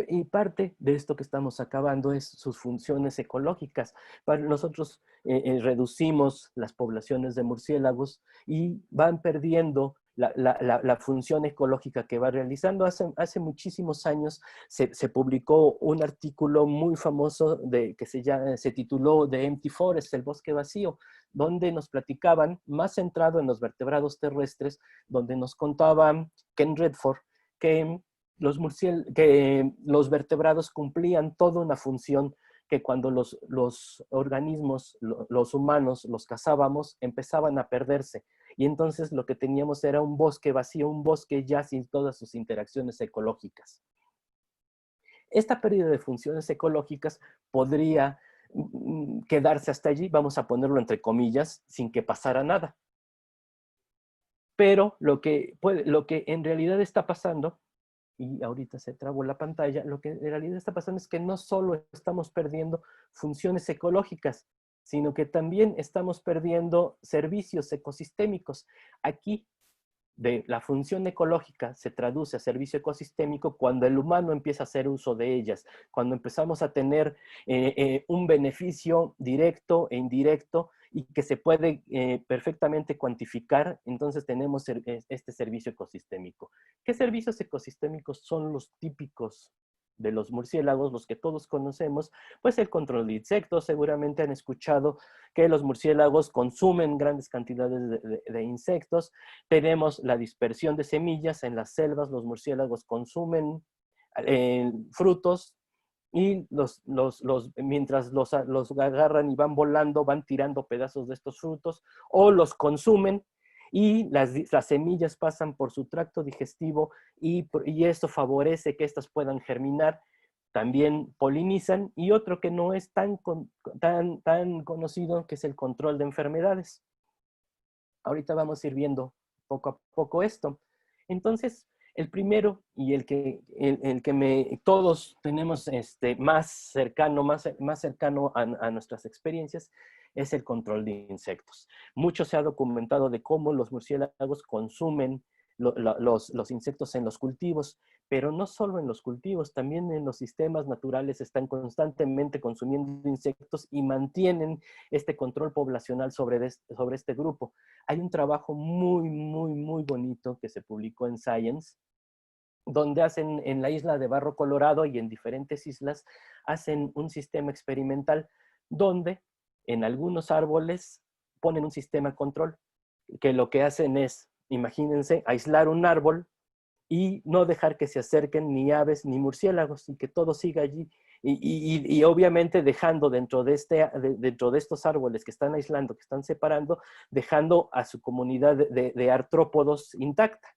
Y parte de esto que estamos acabando es sus funciones ecológicas. Nosotros reducimos las poblaciones de murciélagos y van perdiendo la función ecológica que va realizando. Hace muchísimos años se publicó un artículo muy famoso que se tituló The Empty Forest, el bosque vacío, donde nos platicaban, más centrado en los vertebrados terrestres, donde nos contaban Ken Redford que los vertebrados cumplían toda una función que cuando los organismos, los humanos, los cazábamos, empezaban a perderse. Y entonces lo que teníamos era un bosque vacío, un bosque ya sin todas sus interacciones ecológicas. Esta pérdida de funciones ecológicas podría quedarse hasta allí, vamos a ponerlo entre comillas, sin que pasara nada. Pero lo que en realidad está pasando, y ahorita se trabó la pantalla, lo que en realidad está pasando es que no solo estamos perdiendo funciones ecológicas, sino que también estamos perdiendo servicios ecosistémicos. Aquí, de la función ecológica se traduce a servicio ecosistémico cuando el humano empieza a hacer uso de ellas, cuando empezamos a tener un beneficio directo e indirecto y que se puede perfectamente cuantificar, entonces tenemos este servicio ecosistémico. ¿Qué servicios ecosistémicos son los típicos de los murciélagos, los que todos conocemos? Pues el control de insectos. Seguramente han escuchado que los murciélagos consumen grandes cantidades de insectos. Tenemos la dispersión de semillas en las selvas. Los murciélagos consumen frutos y mientras los agarran y van volando, van tirando pedazos de estos frutos o los consumen y las semillas pasan por su tracto digestivo y esto favorece que estas puedan germinar. También polinizan, y otro que no es tan conocido, que es el control de enfermedades. Ahorita vamos a ir viendo poco a poco esto. Entonces, el primero y el que todos tenemos más cercano a nuestras experiencias es el control de insectos. Mucho se ha documentado de cómo los murciélagos consumen los insectos en los cultivos, pero no solo en los cultivos, también en los sistemas naturales están constantemente consumiendo insectos y mantienen este control poblacional sobre este grupo. Hay un trabajo muy bonito que se publicó en Science, donde hacen en la isla de Barro Colorado y en diferentes islas, hacen un sistema experimental donde en algunos árboles ponen un sistema control, que lo que hacen es, imagínense, aislar un árbol y no dejar que se acerquen ni aves ni murciélagos y que todo siga allí. Y obviamente dejando dentro de estos árboles que están aislando, que están separando, dejando a su comunidad de artrópodos intacta.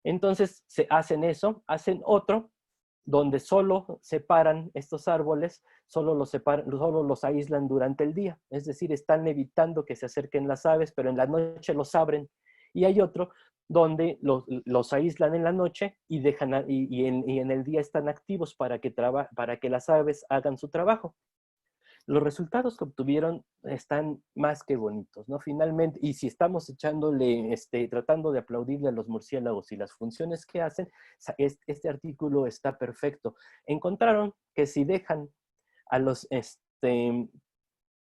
Entonces se hacen eso, hacen otro donde solo separan estos árboles, solo los aíslan durante el día. Es decir, están evitando que se acerquen las aves, pero en la noche los abren. Y hay otro donde los aíslan en la noche y, en el día están activos para que las aves hagan su trabajo. Los resultados que obtuvieron están más que bonitos, ¿no? Finalmente, y si estamos tratando de aplaudirle a los murciélagos y las funciones que hacen, este artículo está perfecto. Encontraron que si dejan a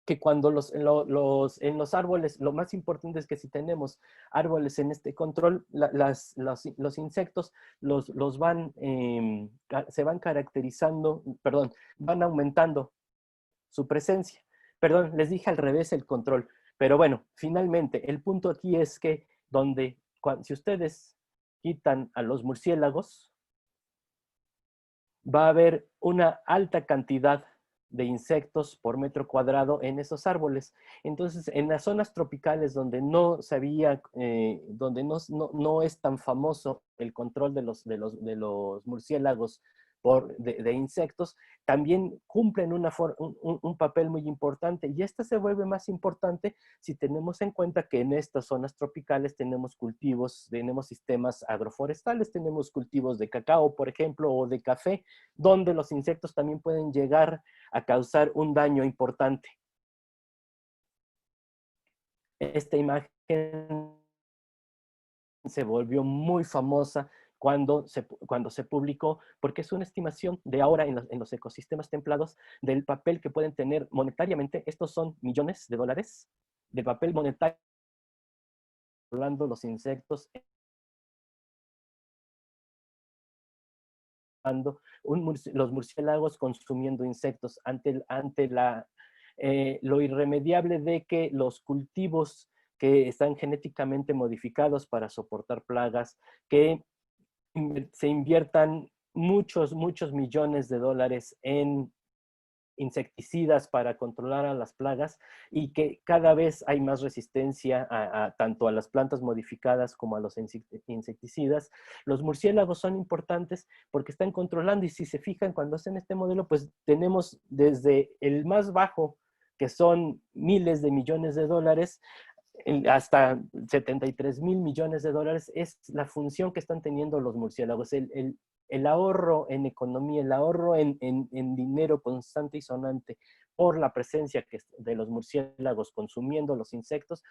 que cuando en los árboles, lo más importante es que si tenemos árboles en este control, los insectos se van caracterizando, perdón, van aumentando su presencia. Perdón, les dije al revés el control. Pero bueno, finalmente, el punto aquí es que si ustedes quitan a los murciélagos, va a haber una alta cantidad de insectos por metro cuadrado en esos árboles. Entonces, en las zonas tropicales donde no es tan famoso el control de los murciélagos de insectos, también cumplen un papel muy importante. Y esta se vuelve más importante si tenemos en cuenta que en estas zonas tropicales tenemos cultivos, tenemos sistemas agroforestales, tenemos cultivos de cacao, por ejemplo, o de café, donde los insectos también pueden llegar a causar un daño importante. Esta imagen se volvió muy famosa cuando se publicó, porque es una estimación de ahora en los ecosistemas templados del papel que pueden tener monetariamente. Estos son millones de dólares de papel monetario hablando los insectos, los murciélagos consumiendo insectos ante lo irremediable de que los cultivos que están genéticamente modificados para soportar plagas, que se inviertan muchos millones de dólares en insecticidas para controlar a las plagas y que cada vez hay más resistencia tanto a las plantas modificadas como a los insecticidas. Los murciélagos son importantes porque están controlando y si se fijan cuando hacen este modelo, pues tenemos desde el más bajo, que son miles de millones de dólares, hasta 73 mil millones de dólares, es la función que están teniendo los murciélagos. El ahorro en economía, el ahorro en dinero constante y sonante por la presencia de los murciélagos consumiendo los insectos,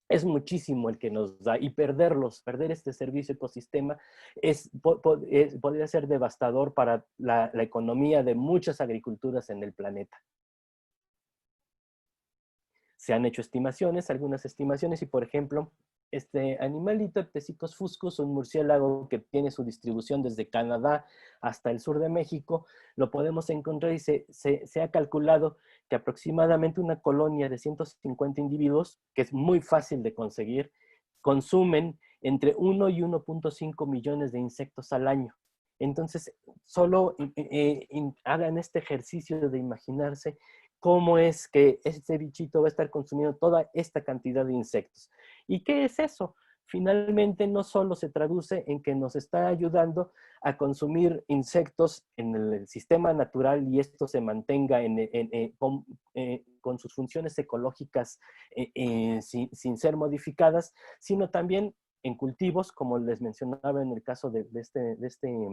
es muchísimo el que nos da. Y perder este servicio ecosistema podría ser devastador para la economía de muchas agriculturas en el planeta. Se han hecho estimaciones, algunas estimaciones, y por ejemplo, este animalito, Ptesicus fuscus, un murciélago que tiene su distribución desde Canadá hasta el sur de México, lo podemos encontrar y se ha calculado que aproximadamente una colonia de 150 individuos, que es muy fácil de conseguir, consumen entre 1 y 1.5 millones de insectos al año. Entonces, solo hagan este ejercicio de imaginarse cómo es que este bichito va a estar consumiendo toda esta cantidad de insectos. ¿Y qué es eso? Finalmente, no solo se traduce en que nos está ayudando a consumir insectos en el sistema natural y esto se mantenga con sus funciones ecológicas sin ser modificadas, sino también en cultivos, como les mencionaba en el caso de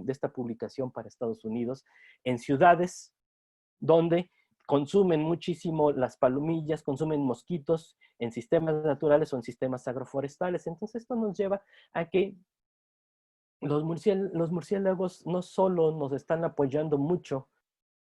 esta publicación para Estados Unidos, en ciudades donde consumen muchísimo las palomillas, consumen mosquitos en sistemas naturales o en sistemas agroforestales. Entonces esto nos lleva a que los murciélagos no solo nos están apoyando mucho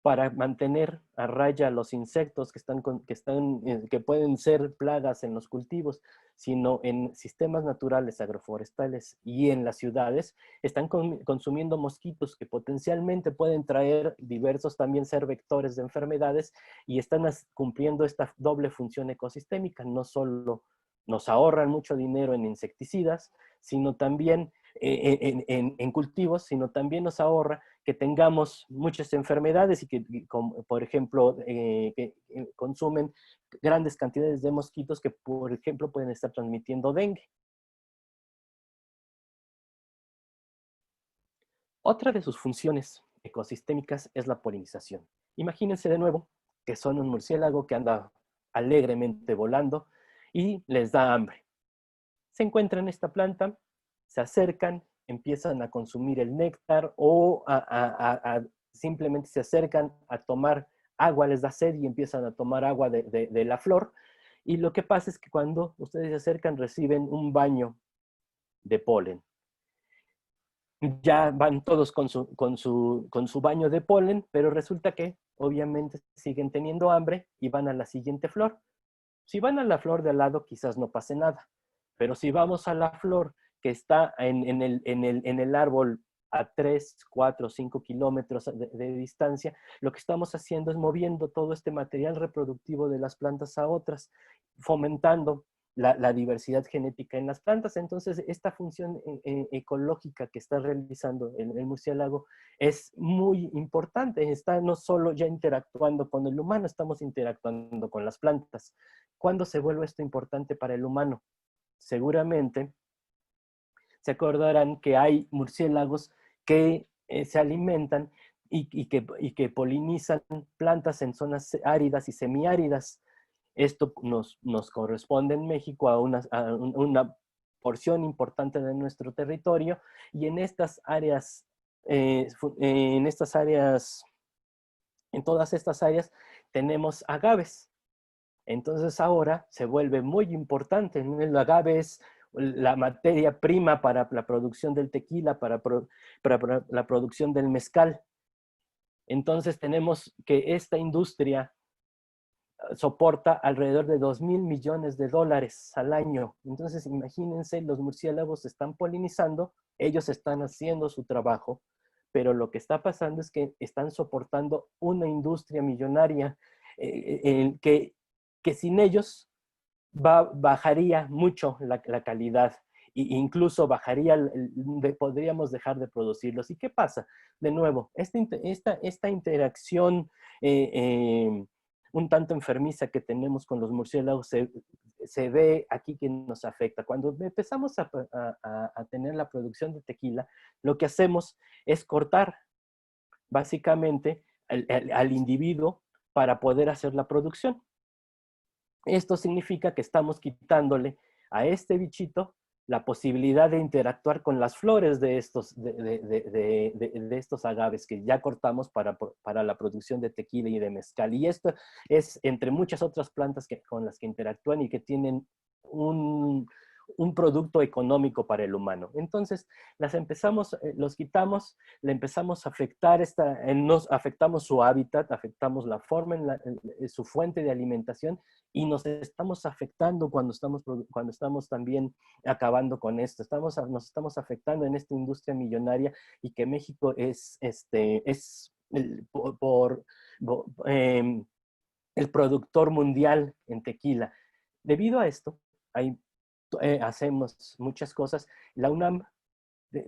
para mantener a raya los insectos que pueden ser plagas en los cultivos, sino en sistemas naturales agroforestales y en las ciudades, están consumiendo mosquitos que potencialmente pueden traer diversos, también ser vectores de enfermedades, y están cumpliendo esta doble función ecosistémica. No solo nos ahorran mucho dinero en insecticidas, sino también en cultivos, sino también nos ahorra que tengamos muchas enfermedades y que, como, por ejemplo, que consumen grandes cantidades de mosquitos que, por ejemplo, pueden estar transmitiendo dengue. Otra de sus funciones ecosistémicas es la polinización. Imagínense de nuevo que son un murciélago que anda alegremente volando y les da hambre. Se encuentran esta planta, se acercan, empiezan a consumir el néctar o simplemente se acercan a tomar agua, les da sed y empiezan a tomar agua de la flor. Y lo que pasa es que cuando ustedes se acercan reciben un baño de polen. Ya van todos con su baño de polen, pero resulta que obviamente siguen teniendo hambre y van a la siguiente flor. Si van a la flor de al lado, quizás no pase nada. Pero si vamos a la flor que está en el árbol a 3, 4, 5 kilómetros de distancia, lo que estamos haciendo es moviendo todo este material reproductivo de las plantas a otras, fomentando la diversidad genética en las plantas. Entonces, esta función ecológica que está realizando el murciélago es muy importante. Está no solo ya interactuando con el humano, estamos interactuando con las plantas. ¿Cuándo se vuelve esto importante para el humano? Seguramente se acordarán que hay murciélagos que se alimentan y que polinizan plantas en zonas áridas y semiáridas. Esto nos corresponde en México a una porción importante de nuestro territorio, y en estas áreas, en todas estas áreas tenemos agaves. Entonces ahora se vuelve muy importante. El agave es la materia prima para la producción del tequila, para la producción del mezcal. Entonces tenemos que esta industria soporta alrededor de 2,000 millones de dólares al año. Entonces imagínense, los murciélagos están polinizando, ellos están haciendo su trabajo, pero lo que está pasando es que están soportando una industria millonaria que sin ellos bajaría mucho la calidad, e incluso bajaría, podríamos dejar de producirlos. ¿Y qué pasa? De nuevo, esta interacción un tanto enfermiza que tenemos con los murciélagos se ve aquí que nos afecta. Cuando empezamos a tener la producción de tequila, lo que hacemos es cortar básicamente al individuo para poder hacer la producción. Esto significa que estamos quitándole a este bichito la posibilidad de interactuar con las flores de estos agaves que ya cortamos para la producción de tequila y de mezcal. Y esto es entre muchas otras plantas con las que interactúan y que tienen un producto económico para el humano. Entonces, los quitamos, le empezamos a afectar, nos afectamos su hábitat, afectamos la forma, su fuente de alimentación, y nos estamos afectando cuando estamos también acabando con esto. Nos estamos afectando en esta industria millonaria, y que México es el productor mundial en tequila. Debido a esto, hacemos muchas cosas. La UNAM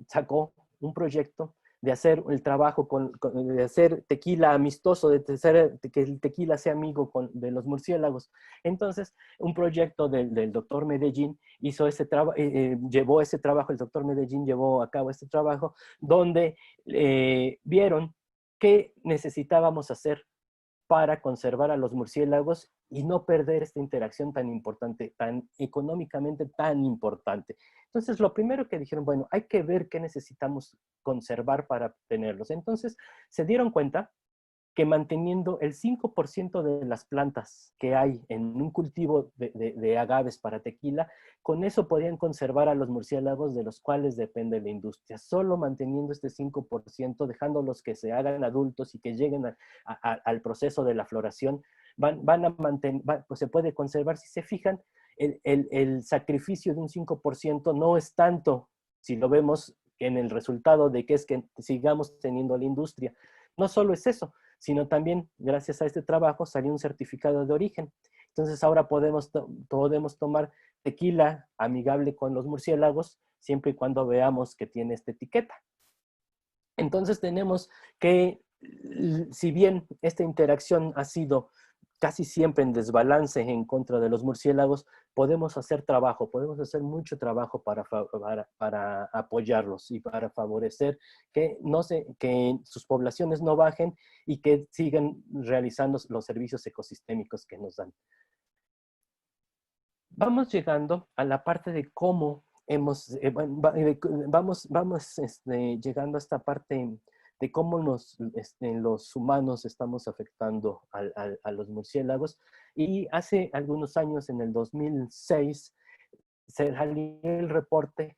sacó un proyecto de hacer el trabajo de hacer tequila amistoso, que el tequila sea amigo de los murciélagos. Entonces, un proyecto del doctor Medellín hizo llevó ese trabajo, el doctor Medellín llevó a cabo este trabajo, donde vieron qué necesitábamos hacer para conservar a los murciélagos y no perder esta interacción tan importante, tan económicamente tan importante. Entonces, lo primero que dijeron, bueno, hay que ver qué necesitamos conservar para tenerlos. Entonces, se dieron cuenta que manteniendo el 5% de las plantas que hay en un cultivo de agaves para tequila, con eso podrían conservar a los murciélagos de los cuales depende la industria. Solo manteniendo este 5%, dejándolos que se hagan adultos y que lleguen al proceso de la floración, van a mantener, pues se puede conservar. Si se fijan, el sacrificio de un 5% no es tanto, si lo vemos en el resultado de que es que sigamos teniendo la industria. No solo es eso, sino también gracias a este trabajo salió un certificado de origen. Entonces ahora podemos tomar tequila amigable con los murciélagos siempre y cuando veamos que tiene esta etiqueta. Entonces tenemos que, si bien esta interacción ha sido casi siempre en desbalance en contra de los murciélagos, podemos hacer mucho trabajo para apoyarlos y para favorecer que sus poblaciones no bajen y que sigan realizando los servicios ecosistémicos que nos dan. Vamos llegando a la parte de cómo vamos llegando a esta parte de cómo los humanos estamos afectando a los murciélagos. Y hace algunos años, en el 2006, se salió el reporte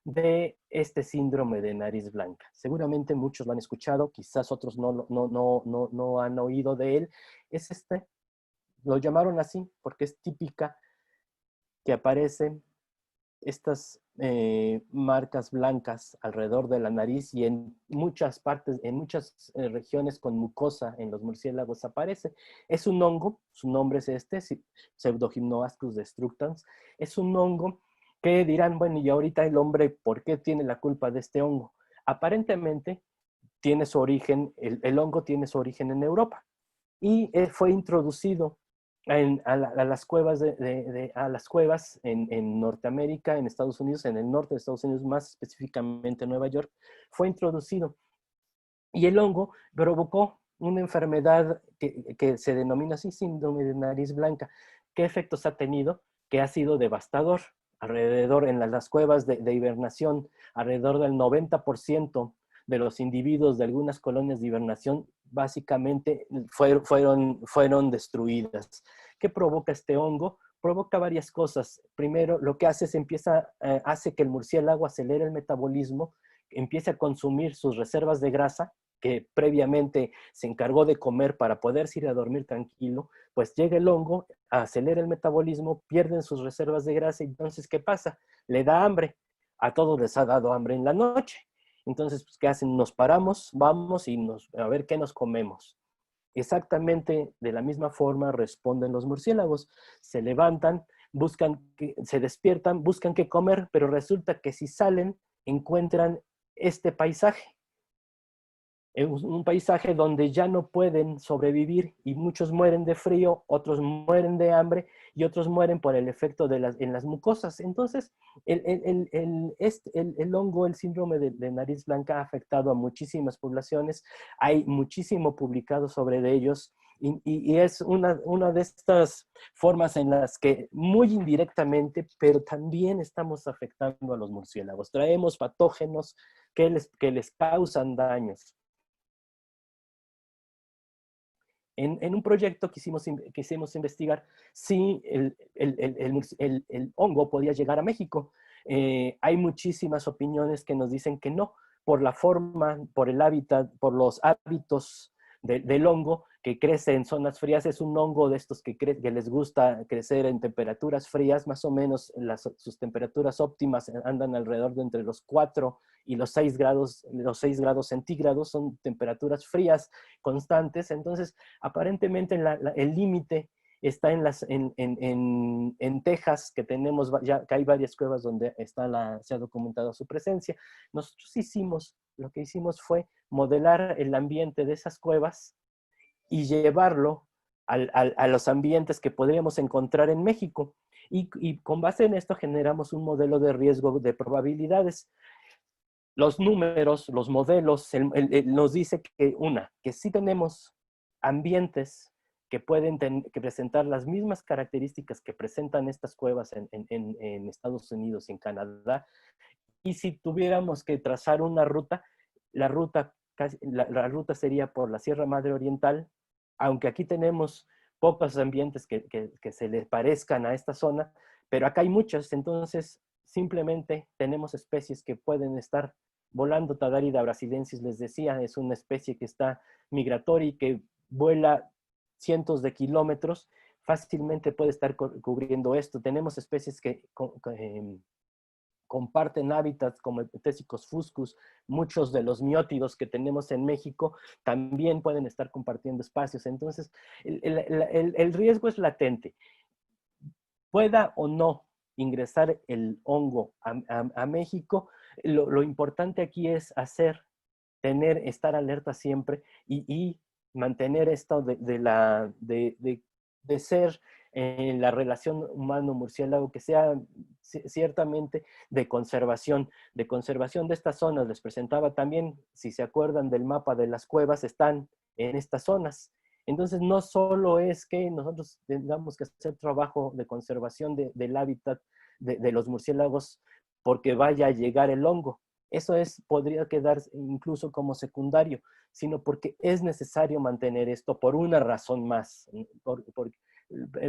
de este síndrome de nariz blanca. Seguramente muchos lo han escuchado, quizás otros no han oído de él. Lo llamaron así porque es típica que aparecen estas marcas blancas alrededor de la nariz y en muchas partes, en muchas regiones con mucosa en los murciélagos aparece. Es un hongo, su nombre es Pseudogymnoascus destructans. Es un hongo que dirán, bueno, y ahorita el hombre, ¿por qué tiene la culpa de este hongo? Aparentemente tiene su origen, el hongo tiene su origen en Europa y fue introducido a las cuevas, en Norteamérica, en Estados Unidos, en el norte de Estados Unidos, más específicamente en Nueva York, fue introducido. Y el hongo provocó una enfermedad que se denomina así, síndrome de nariz blanca. ¿Qué efectos ha tenido? Que ha sido devastador. Alrededor, en las cuevas de hibernación, alrededor del 90% de los individuos de algunas colonias de hibernación básicamente fueron destruidas. ¿Qué provoca este hongo? Provoca varias cosas. Primero, lo que hace hace que el murciélago acelere el metabolismo, empiece a consumir sus reservas de grasa que previamente se encargó de comer para poderse ir a dormir tranquilo. Pues llega el hongo, acelera el metabolismo, pierden sus reservas de grasa y entonces, ¿qué pasa? Le da hambre. A todos les ha dado hambre en la noche. Entonces, pues, ¿qué hacen? Nos paramos, vamos y a ver qué nos comemos. Exactamente de la misma forma responden los murciélagos. Se levantan, se despiertan, buscan qué comer, pero resulta que si salen, encuentran este paisaje. Es un paisaje donde ya no pueden sobrevivir y muchos mueren de frío, otros mueren de hambre y otros mueren por el efecto en las mucosas. Entonces, el hongo, el síndrome de nariz blanca ha afectado a muchísimas poblaciones. Hay muchísimo publicado sobre ellos y es una de estas formas en las que muy indirectamente, pero también estamos afectando a los murciélagos. Traemos patógenos que les causan daños. En un proyecto quisimos investigar si el hongo podía llegar a México. Hay muchísimas opiniones que nos dicen que no, por la forma, por el hábitat, por los hábitos del hongo que crece en zonas frías. Es un hongo de estos que les gusta crecer en temperaturas frías, más o menos sus temperaturas óptimas andan alrededor de entre los 4 y los 6 grados centígrados, son temperaturas frías constantes. Entonces, aparentemente el límite está en Texas, que tenemos que hay varias cuevas donde se ha documentado su presencia. Nosotros lo que hicimos fue modelar el ambiente de esas cuevas y llevarlo a los ambientes que podríamos encontrar en México. Y con base en esto generamos un modelo de riesgo de probabilidades. Los números, los modelos, nos dice que sí tenemos ambientes que pueden que presentar las mismas características que presentan estas cuevas en Estados Unidos y en Canadá. Y si tuviéramos que trazar una ruta, la ruta la ruta sería por la Sierra Madre Oriental, aunque aquí tenemos pocos ambientes que se le parezcan a esta zona, pero acá hay muchos, entonces simplemente tenemos especies que pueden estar volando. Tadarida brasilensis, les decía, es una especie que está migratoria y que vuela cientos de kilómetros, fácilmente puede estar cubriendo esto. Tenemos especies que comparten hábitats como el Ptesicus fuscus. Muchos de los miótidos que tenemos en México también pueden estar compartiendo espacios. Entonces, el riesgo es latente. Pueda o no ingresar el hongo a México, lo importante aquí es estar alerta siempre y mantener esto de ser en la relación humano-murciélago que sea ciertamente de conservación de estas zonas. Les presentaba también, si se acuerdan del mapa de las cuevas, están en estas zonas. Entonces, no solo es que nosotros tengamos que hacer trabajo de conservación del hábitat de los murciélagos porque vaya a llegar el hongo. Eso podría quedar incluso como secundario, sino porque es necesario mantener esto por una razón más,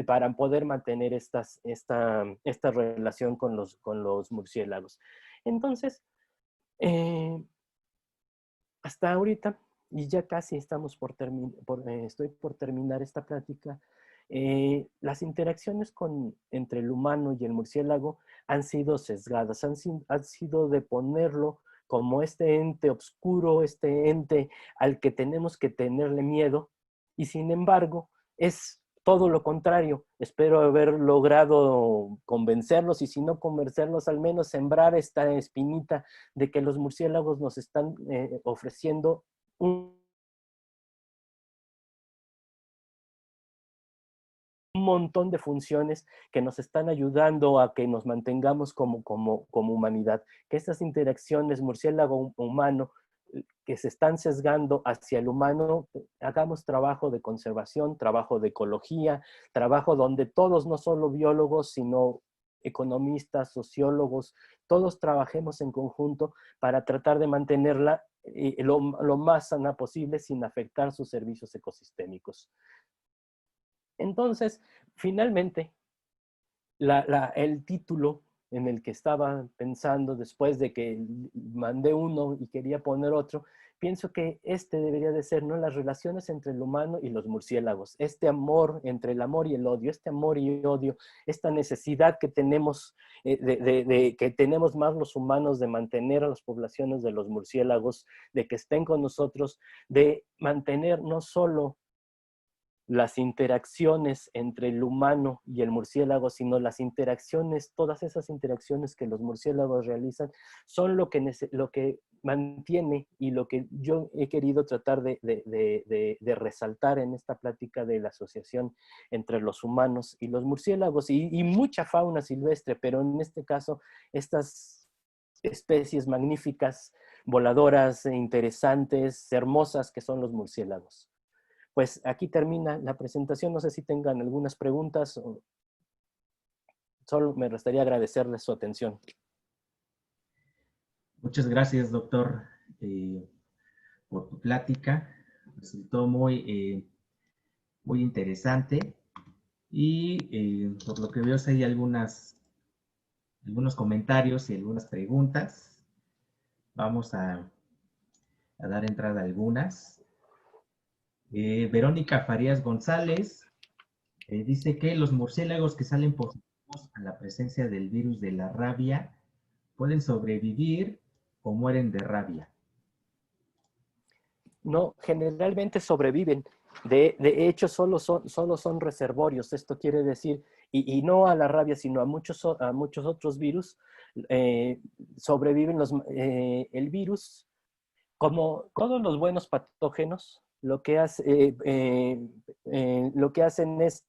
para poder mantener esta relación con los murciélagos. Entonces, hasta ahorita, y ya casi estoy por terminar esta plática, las interacciones entre el humano y el murciélago han sido sesgadas, han sido de ponerlo como este ente oscuro, este ente al que tenemos que tenerle miedo, y sin embargo es todo lo contrario. Espero haber logrado convencerlos, y si no convencerlos, al menos sembrar esta espinita de que los murciélagos nos están ofreciendo un montón de funciones que nos están ayudando a que nos mantengamos como humanidad, que estas interacciones murciélago-humano que se están sesgando hacia el humano, hagamos trabajo de conservación, trabajo de ecología, trabajo donde todos, no solo biólogos, sino economistas, sociólogos, todos trabajemos en conjunto para tratar de mantenerla lo más sana posible sin afectar sus servicios ecosistémicos. Entonces, finalmente, el título en el que estaba pensando después de que mandé uno y quería poner otro, pienso que este debería de ser, ¿no?, las relaciones entre el humano y los murciélagos, este amor entre el amor y el odio, este amor y odio, esta necesidad que tenemos, que tenemos más los humanos de mantener a las poblaciones de los murciélagos, de que estén con nosotros, de mantener no solo las interacciones entre el humano y el murciélago, sino las interacciones, todas esas interacciones que los murciélagos realizan, son lo que mantiene y lo que yo he querido tratar de resaltar en esta plática de la asociación entre los humanos y los murciélagos, y mucha fauna silvestre, pero en este caso, estas especies magníficas, voladoras, interesantes, hermosas, que son los murciélagos. Pues aquí termina la presentación. No sé si tengan algunas preguntas. Solo me restaría agradecerles su atención. Muchas gracias, doctor, por tu plática. Resultó muy interesante. Y por lo que veo, hay algunos comentarios y algunas preguntas. Vamos a dar entrada a algunas. Verónica Farías González dice que los murciélagos que salen positivos a la presencia del virus de la rabia pueden sobrevivir o mueren de rabia. No, generalmente sobreviven. De hecho, solo son reservorios. Esto quiere decir, y no a la rabia, sino a muchos otros virus, sobreviven el virus. Como todos los buenos patógenos, lo que hacen es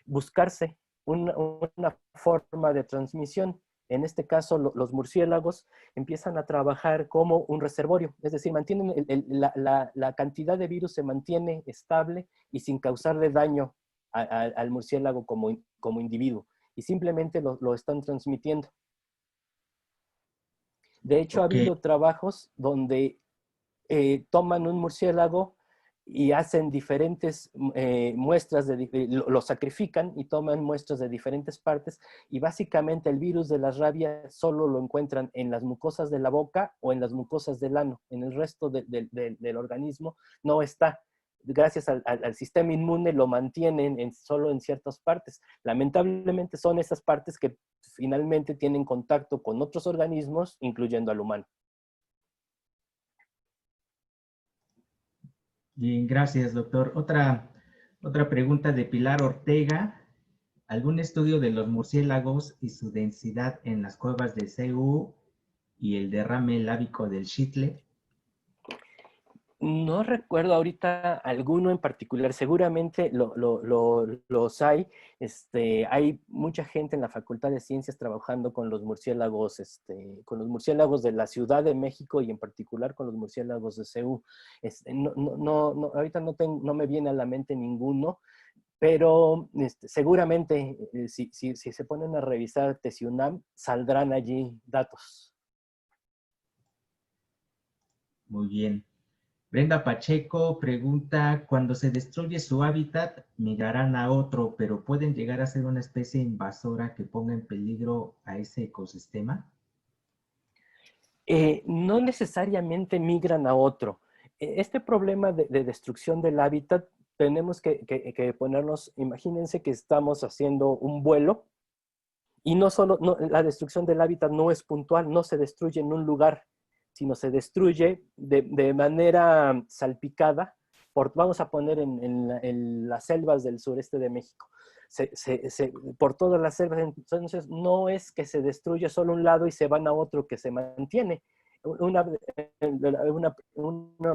buscarse una forma de transmisión. En este caso, los murciélagos empiezan a trabajar como un reservorio, es decir, mantienen la cantidad de virus se mantiene estable y sin causarle daño al murciélago como individuo, y simplemente lo están transmitiendo. De hecho, ha habido trabajos donde toman un murciélago y hacen diferentes muestras, lo sacrifican y toman muestras de diferentes partes, y básicamente el virus de la rabia solo lo encuentran en las mucosas de la boca o en las mucosas del ano. En el resto del organismo no está. Gracias al sistema inmune lo mantienen solo en ciertas partes. Lamentablemente son esas partes que finalmente tienen contacto con otros organismos, incluyendo al humano. Bien, gracias, doctor. Otra pregunta de Pilar Ortega. ¿Algún estudio de los murciélagos y su densidad en las cuevas de CU y el derrame lábico del Xitle? No recuerdo ahorita alguno en particular, seguramente los hay. Hay mucha gente en la Facultad de Ciencias trabajando con los murciélagos, con los murciélagos de la Ciudad de México y en particular con los murciélagos de CEU. Ahorita no me viene a la mente ninguno, pero seguramente si se ponen a revisar TESIUNAM, saldrán allí datos. Muy bien. Brenda Pacheco pregunta, cuando se destruye su hábitat, migrarán a otro, pero ¿pueden llegar a ser una especie invasora que ponga en peligro a ese ecosistema? No necesariamente migran a otro. Este problema de destrucción del hábitat, tenemos que ponernos, imagínense que estamos haciendo un vuelo y la destrucción del hábitat no es puntual, no se destruye en un lugar, sino se destruye de manera salpicada, vamos a poner en las selvas del sureste de México. Por todas las selvas, entonces no es que se destruye solo un lado y se van a otro que se mantiene. Una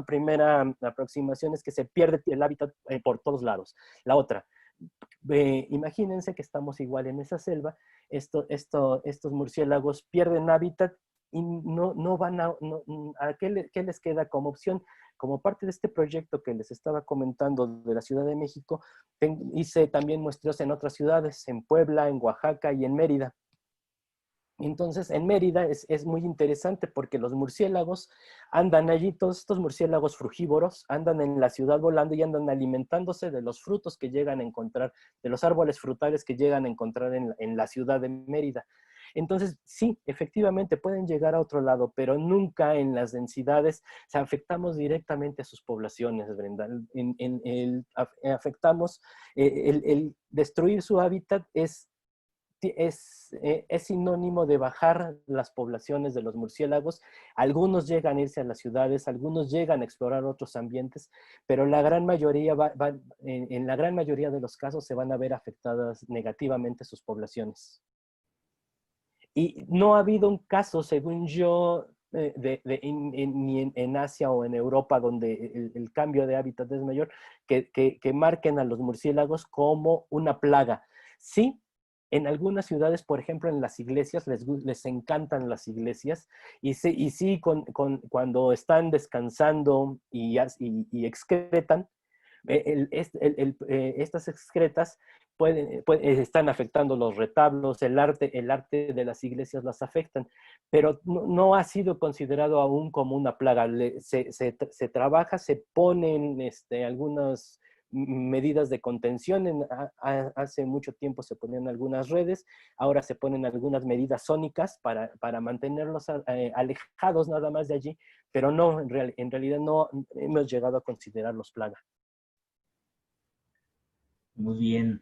primera aproximación es que se pierde el hábitat por todos lados. La otra, imagínense que estamos igual en esa selva, estos murciélagos pierden hábitat y no van ¿a qué les queda como opción? Como parte de este proyecto que les estaba comentando de la Ciudad de México, hice también muestreos en otras ciudades, en Puebla, en Oaxaca y en Mérida. Entonces, en Mérida es muy interesante porque los murciélagos andan allí, todos estos murciélagos frugívoros andan en la ciudad volando y andan alimentándose de los frutos que llegan a encontrar, de los árboles frutales que llegan a encontrar en la ciudad de Mérida. Entonces, sí, efectivamente pueden llegar a otro lado, pero nunca en las densidades. O sea, afectamos directamente a sus poblaciones, Brenda. Afectamos, el destruir su hábitat es sinónimo de bajar las poblaciones de los murciélagos. Algunos llegan a irse a las ciudades, algunos llegan a explorar otros ambientes, pero la gran mayoría en la gran mayoría de los casos se van a ver afectadas negativamente sus poblaciones. Y no ha habido un caso, según yo, ni en Asia o en Europa, donde el cambio de hábitat es mayor, que marquen a los murciélagos como una plaga. Sí, en algunas ciudades, por ejemplo, en las iglesias, les encantan las iglesias, y sí cuando están descansando y excretan, estas excretas están afectando los retablos, el arte de las iglesias las afectan, pero no ha sido considerado aún como una plaga. Se trabaja, se ponen algunas medidas de contención. Hace mucho tiempo se ponían algunas redes, ahora se ponen algunas medidas sónicas para mantenerlos alejados nada más de allí, pero no, en realidad no hemos llegado a considerarlos plaga. Muy bien.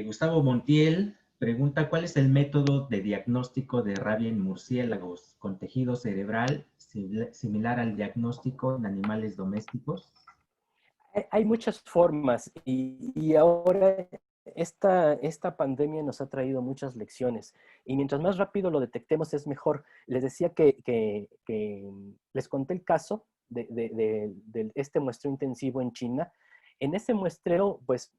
Gustavo Montiel pregunta, ¿cuál es el método de diagnóstico de rabia en murciélagos con tejido cerebral similar al diagnóstico en animales domésticos? Hay muchas formas y ahora esta pandemia nos ha traído muchas lecciones, y mientras más rápido lo detectemos es mejor. Les decía que les conté el caso de este muestreo intensivo en China. En ese muestreo, pues,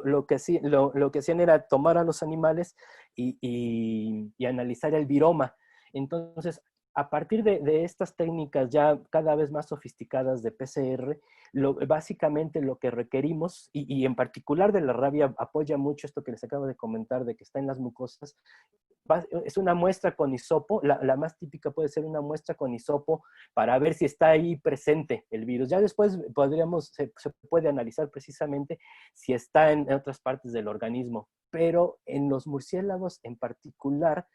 lo que hacían era tomar a los animales y analizar el viroma. Entonces, a partir de estas técnicas ya cada vez más sofisticadas de PCR, básicamente lo que requerimos, y en particular de la rabia, apoya mucho esto que les acabo de comentar, de que está en las mucosas. es una muestra con hisopo, la más típica puede ser una muestra con hisopo para ver si está ahí presente el virus. Ya después se puede analizar precisamente si está en otras partes del organismo, pero en los murciélagos en particular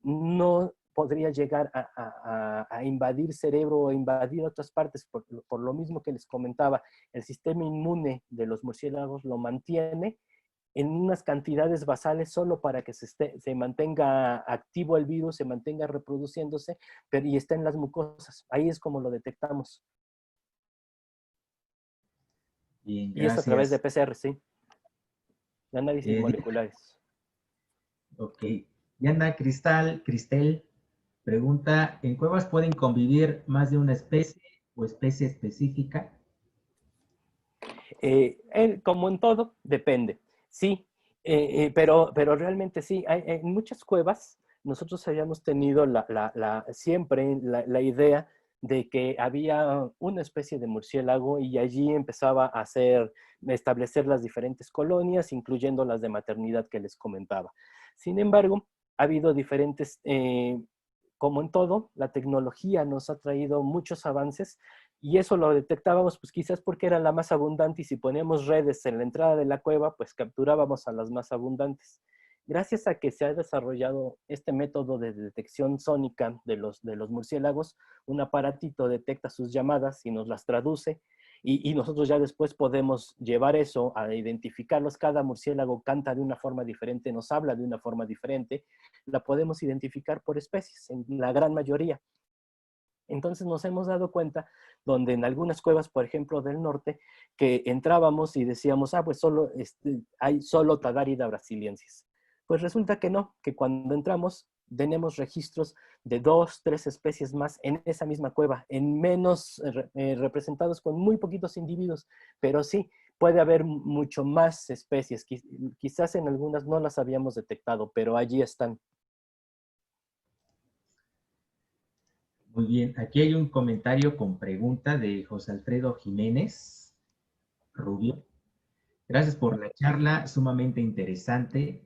no podría llegar a invadir cerebro o invadir otras partes, por lo mismo que les comentaba, el sistema inmune de los murciélagos lo mantiene en unas cantidades basales solo para que se mantenga activo el virus, se mantenga reproduciéndose, y está en las mucosas. Ahí es como lo detectamos. Bien, Y es a través de gracias. PCR, sí, de análisis moleculares. Ok. Diana Cristel pregunta, ¿en cuevas pueden convivir más de una especie o especie específica? Como en todo, depende. Sí, pero realmente sí. En muchas cuevas nosotros habíamos tenido siempre la idea de que había una especie de murciélago y allí empezaba a establecer las diferentes colonias, incluyendo las de maternidad que les comentaba. Sin embargo, ha habido diferentes, como en todo, la tecnología nos ha traído muchos avances y eso lo detectábamos pues quizás porque era la más abundante y si poníamos redes en la entrada de la cueva, pues capturábamos a las más abundantes. Gracias a que se ha desarrollado este método de detección sónica de los murciélagos, un aparatito detecta sus llamadas y nos las traduce y nosotros ya después podemos llevar eso a identificarlos. Cada murciélago canta de una forma diferente, nos habla de una forma diferente, la podemos identificar por especies en la gran mayoría. Entonces nos hemos dado cuenta, donde en algunas cuevas, por ejemplo, del norte, que entrábamos y decíamos, pues hay solo Tadarida brasiliensis. Pues resulta que no, que cuando entramos tenemos registros de 2, 3 especies más en esa misma cueva, en menos representados con muy poquitos individuos, pero sí, puede haber mucho más especies. Quizás en algunas no las habíamos detectado, pero allí están. Muy bien, aquí hay un comentario con pregunta de José Alfredo Jiménez Rubio. Gracias por la charla, sumamente interesante.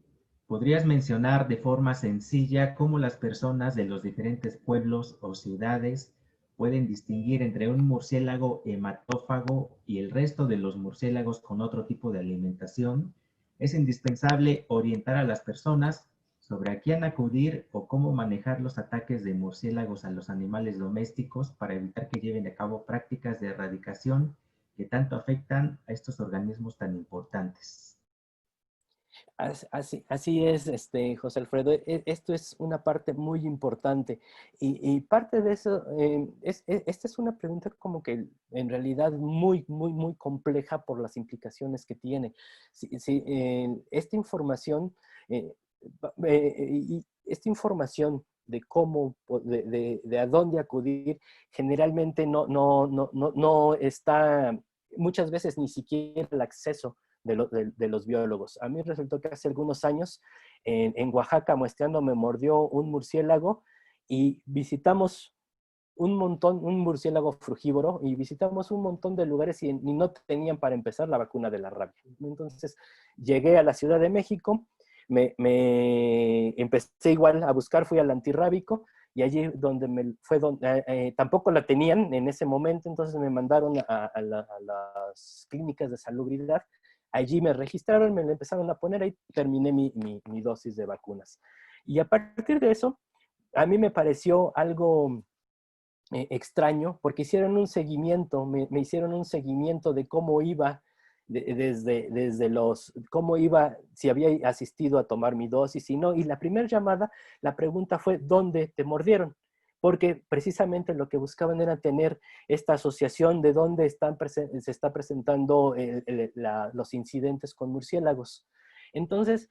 ¿Podrías mencionar de forma sencilla cómo las personas de los diferentes pueblos o ciudades pueden distinguir entre un murciélago hematófago y el resto de los murciélagos con otro tipo de alimentación? Es indispensable orientar a las personas sobre a quién acudir o cómo manejar los ataques de murciélagos a los animales domésticos para evitar que lleven a cabo prácticas de erradicación que tanto afectan a estos organismos tan importantes. Así es, José Alfredo. Esto es una parte muy importante. Y parte de eso, esta es una pregunta como que en realidad muy, muy, muy compleja por las implicaciones que tiene. Esta información, esta información de cómo, de a dónde acudir, generalmente no está, muchas veces ni siquiera el acceso de los biólogos. A mí resultó que hace algunos años en Oaxaca muestreando me mordió un murciélago y visitamos un murciélago frugívoro y visitamos un montón de lugares y no tenían para empezar la vacuna de la rabia. Entonces llegué a la Ciudad de México, me empecé igual a buscar, fui al antirrábico y allí tampoco la tenían en ese momento, entonces me mandaron a las clínicas de salubridad. Allí me registraron, me la empezaron a poner, ahí terminé mi dosis de vacunas. Y a partir de eso, a mí me pareció algo extraño, porque hicieron un seguimiento, me hicieron un seguimiento de cómo iba, cómo iba, si había asistido a tomar mi dosis y no. Y la primera llamada, la pregunta fue, ¿dónde te mordieron? Porque precisamente lo que buscaban era tener esta asociación de dónde se está presentando los incidentes con murciélagos. Entonces,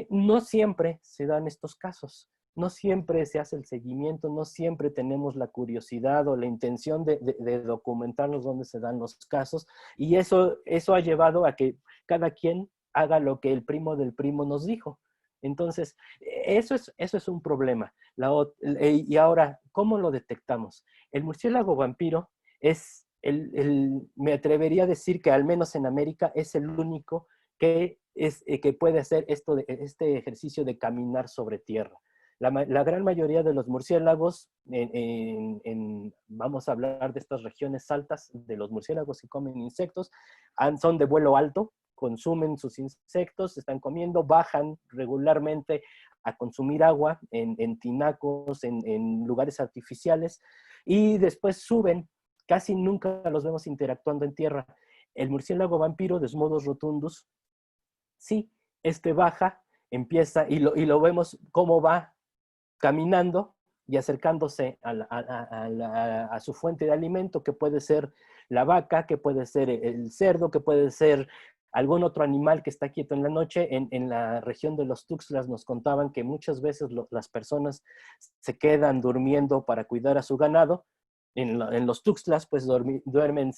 no siempre se dan estos casos. No siempre se hace el seguimiento, no siempre tenemos la curiosidad o la intención de documentarnos dónde se dan los casos, y eso ha llevado a que cada quien haga lo que el primo del primo nos dijo. Entonces, eso es un problema. Y ahora, ¿cómo lo detectamos? El murciélago vampiro me atrevería a decir que al menos en América es el único que puede hacer este ejercicio de caminar sobre tierra. La gran mayoría de los murciélagos, vamos a hablar de estas regiones altas, de los murciélagos que comen insectos, son de vuelo alto, consumen sus insectos, están comiendo, bajan regularmente a consumir agua en tinacos, en lugares artificiales, y después suben. Casi nunca los vemos interactuando en tierra. El murciélago vampiro, Desmodus rotundus, sí, baja, empieza, y lo vemos cómo va caminando y acercándose a su fuente de alimento, que puede ser la vaca, que puede ser el cerdo, que puede ser algún otro animal que está quieto en la noche. En la región de los Tuxtlas nos contaban que muchas veces las personas se quedan durmiendo para cuidar a su ganado. En los Tuxtlas, pues duermen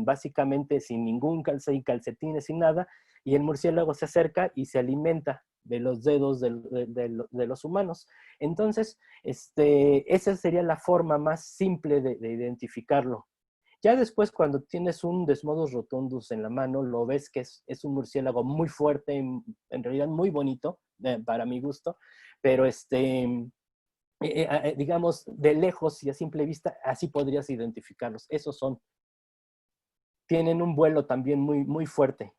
básicamente sin ningún calcetines, sin nada, y el murciélago se acerca y se alimenta de los dedos de los humanos. Entonces, esa sería la forma más simple de identificarlo. Ya después, cuando tienes un Desmodus rotundus en la mano, lo ves que es un murciélago muy fuerte, en realidad muy bonito, para mi gusto, pero digamos, de lejos y a simple vista, así podrías identificarlos. Esos son. Tienen un vuelo también muy, muy fuerte.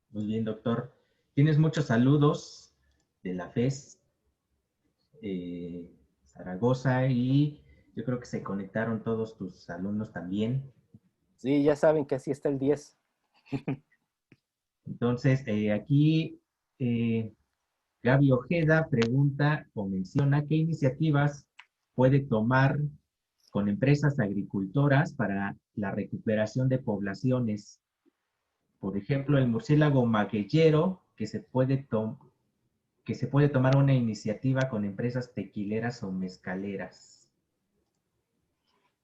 Muy bien, doctor. Tienes muchos saludos de la FES, Zaragoza, y yo creo que se conectaron todos tus alumnos también. Sí, ya saben que así está el 10. Entonces, aquí Gaby Ojeda pregunta o menciona qué iniciativas puede tomar con empresas agricultoras para la recuperación de poblaciones. Por ejemplo, el murciélago magueyero, que se puede tomar una iniciativa con empresas tequileras o mezcaleras.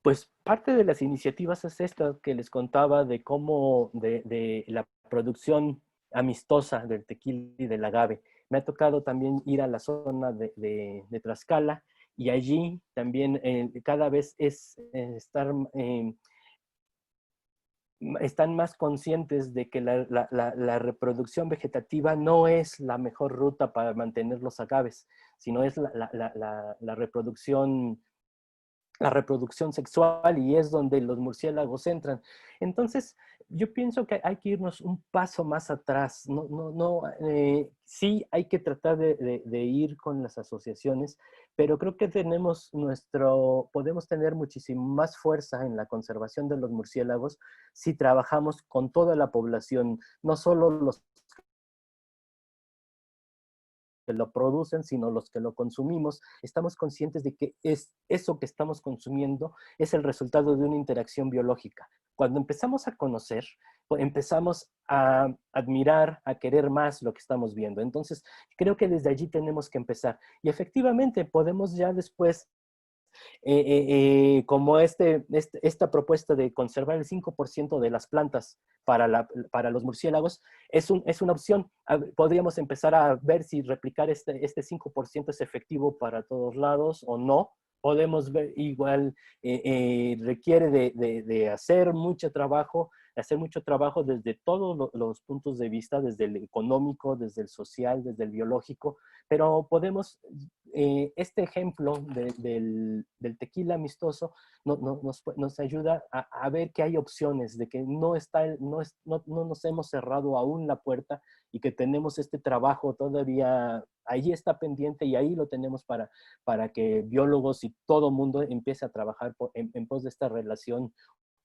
Pues parte de las iniciativas es esta que les contaba de cómo, de la producción amistosa del tequila y del agave. Me ha tocado también ir a la zona de Tlaxcala, y allí también cada vez están más conscientes de que la reproducción vegetativa no es la mejor ruta para mantener los agaves, sino es la reproducción sexual, y es donde los murciélagos entran. Entonces, yo pienso que hay que irnos un paso más atrás. Sí hay que tratar de ir con las asociaciones, pero creo que podemos tener muchísimo más fuerza en la conservación de los murciélagos si trabajamos con toda la población, no solo los que lo producen, sino los que lo consumimos. Estamos conscientes de que eso que estamos consumiendo es el resultado de una interacción biológica. Cuando empezamos a conocer, empezamos a admirar, a querer más lo que estamos viendo. Entonces, creo que desde allí tenemos que empezar. Y efectivamente, podemos ya después, como esta propuesta de conservar el 5% de las plantas para los murciélagos, es una opción. Podríamos empezar a ver si replicar este 5% es efectivo para todos lados o no. Podemos ver, igual requiere de hacer mucho trabajo desde todos los puntos de vista, desde el económico, desde el social, desde el biológico, pero podemos, este ejemplo del tequila amistoso nos ayuda a ver que hay opciones, de que no nos hemos cerrado aún la puerta, y que tenemos este trabajo todavía, ahí está pendiente, y ahí lo tenemos para que biólogos y todo mundo empiece a trabajar en pos de esta relación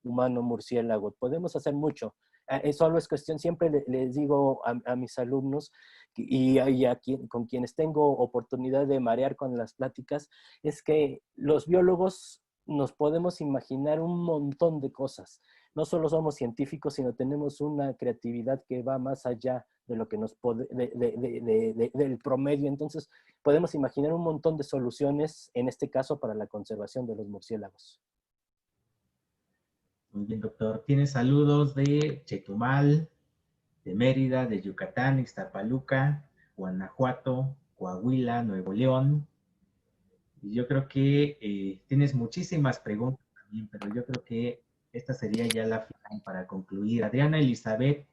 humano-murciélago. Podemos hacer mucho. Solo es cuestión, siempre les digo a mis alumnos y con quienes tengo oportunidad de marear con las pláticas, es que los biólogos nos podemos imaginar un montón de cosas. No solo somos científicos, sino tenemos una creatividad que va más allá de lo que del promedio. Entonces, podemos imaginar un montón de soluciones, en este caso, para la conservación de los murciélagos. Muy bien, doctor. Tiene saludos de Chetumal, de Mérida, de Yucatán, Ixtapaluca, Guanajuato, Coahuila, Nuevo León. Y yo creo que tienes muchísimas preguntas también, pero yo creo que esta sería ya la final para concluir. Adriana Elizabeth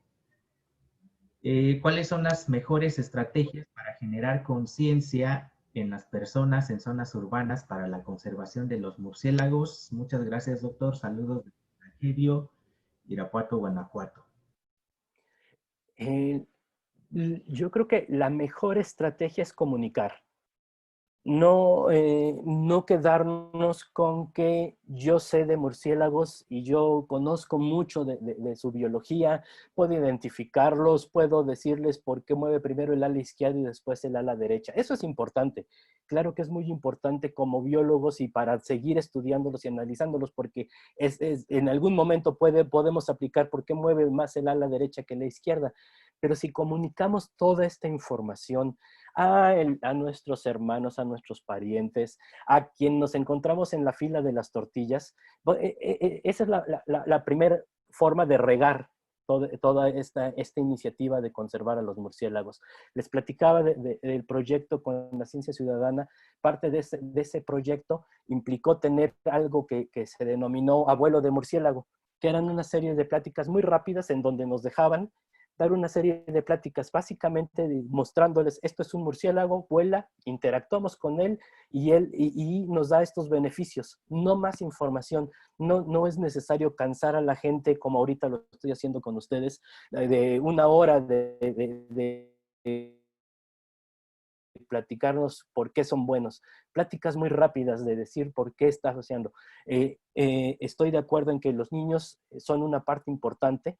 ¿Cuáles son las mejores estrategias para generar conciencia en las personas en zonas urbanas para la conservación de los murciélagos? Muchas gracias, doctor. Saludos de Evangelio, Irapuato, Guanajuato. Eh, yo creo que la mejor estrategia es comunicar. No, no quedarnos con que yo sé de murciélagos y yo conozco mucho de su biología, puedo identificarlos, puedo decirles por qué mueve primero el ala izquierda y después el ala derecha. Eso es importante. Claro que es muy importante como biólogos y para seguir estudiándolos y analizándolos, porque en algún momento podemos aplicar por qué mueve más el ala derecha que la izquierda. Pero si comunicamos toda esta información a nuestros hermanos, a nuestros parientes, a quien nos encontramos en la fila de las tortillas. Esa es la primera forma de regar toda esta iniciativa de conservar a los murciélagos. Les platicaba del proyecto con la Ciencia Ciudadana. Parte de ese proyecto implicó tener algo que se denominó Abuelo de Murciélago, que eran una serie de pláticas muy rápidas en donde nos dejaban dar una serie de pláticas básicamente mostrándoles esto es un murciélago, vuela, interactuamos con él y nos da estos beneficios. No más información. No es necesario cansar a la gente como ahorita lo estoy haciendo con ustedes, de una hora de platicarnos por qué son buenos. Pláticas muy rápidas de decir por qué estás haciendo. Estoy de acuerdo en que los niños son una parte importante.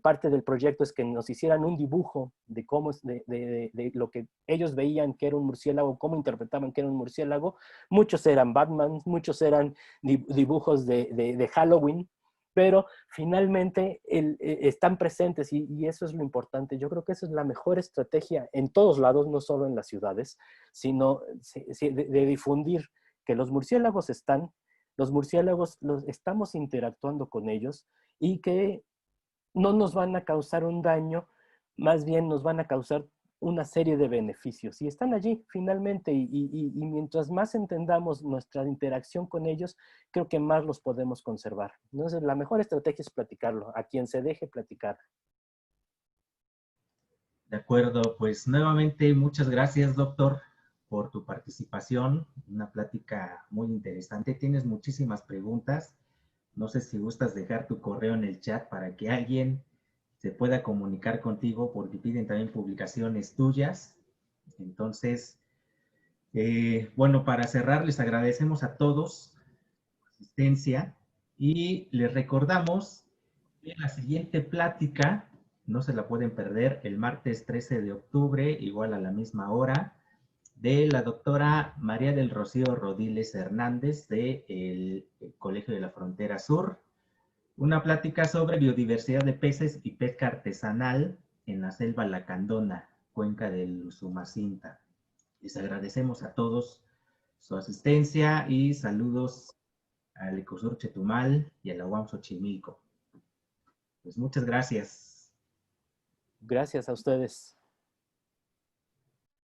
Parte del proyecto es que nos hicieran un dibujo de cómo de lo que ellos veían que era un murciélago, cómo interpretaban que era un murciélago. Muchos eran Batman, muchos eran dibujos de Halloween, pero finalmente están presentes y eso es lo importante. Yo creo que esa es la mejor estrategia en todos lados, no solo en las ciudades, sino de difundir que los murciélagos están, los murciélagos estamos interactuando con ellos y que no nos van a causar un daño, más bien nos van a causar una serie de beneficios y están allí finalmente y mientras más entendamos nuestra interacción con ellos, creo que más los podemos conservar. Entonces la mejor estrategia es platicarlo, a quien se deje platicar. De acuerdo, pues nuevamente muchas gracias, doctor, por tu participación. Una plática muy interesante. Tienes muchísimas preguntas. No sé si gustas dejar tu correo en el chat para que alguien se pueda comunicar contigo porque piden también publicaciones tuyas. Entonces, bueno, para cerrar, les agradecemos a todos su asistencia y les recordamos que la siguiente plática no se la pueden perder el martes 13 de octubre, igual a la misma hora, de la doctora María del Rocío Rodiles Hernández del Colegio de la Frontera Sur. Una plática sobre biodiversidad de peces y pesca artesanal en la selva Lacandona, cuenca del Usumacinta. Les agradecemos a todos su asistencia y saludos al Ecosur Chetumal y a la UAM Xochimilco. Pues muchas gracias. Gracias a ustedes.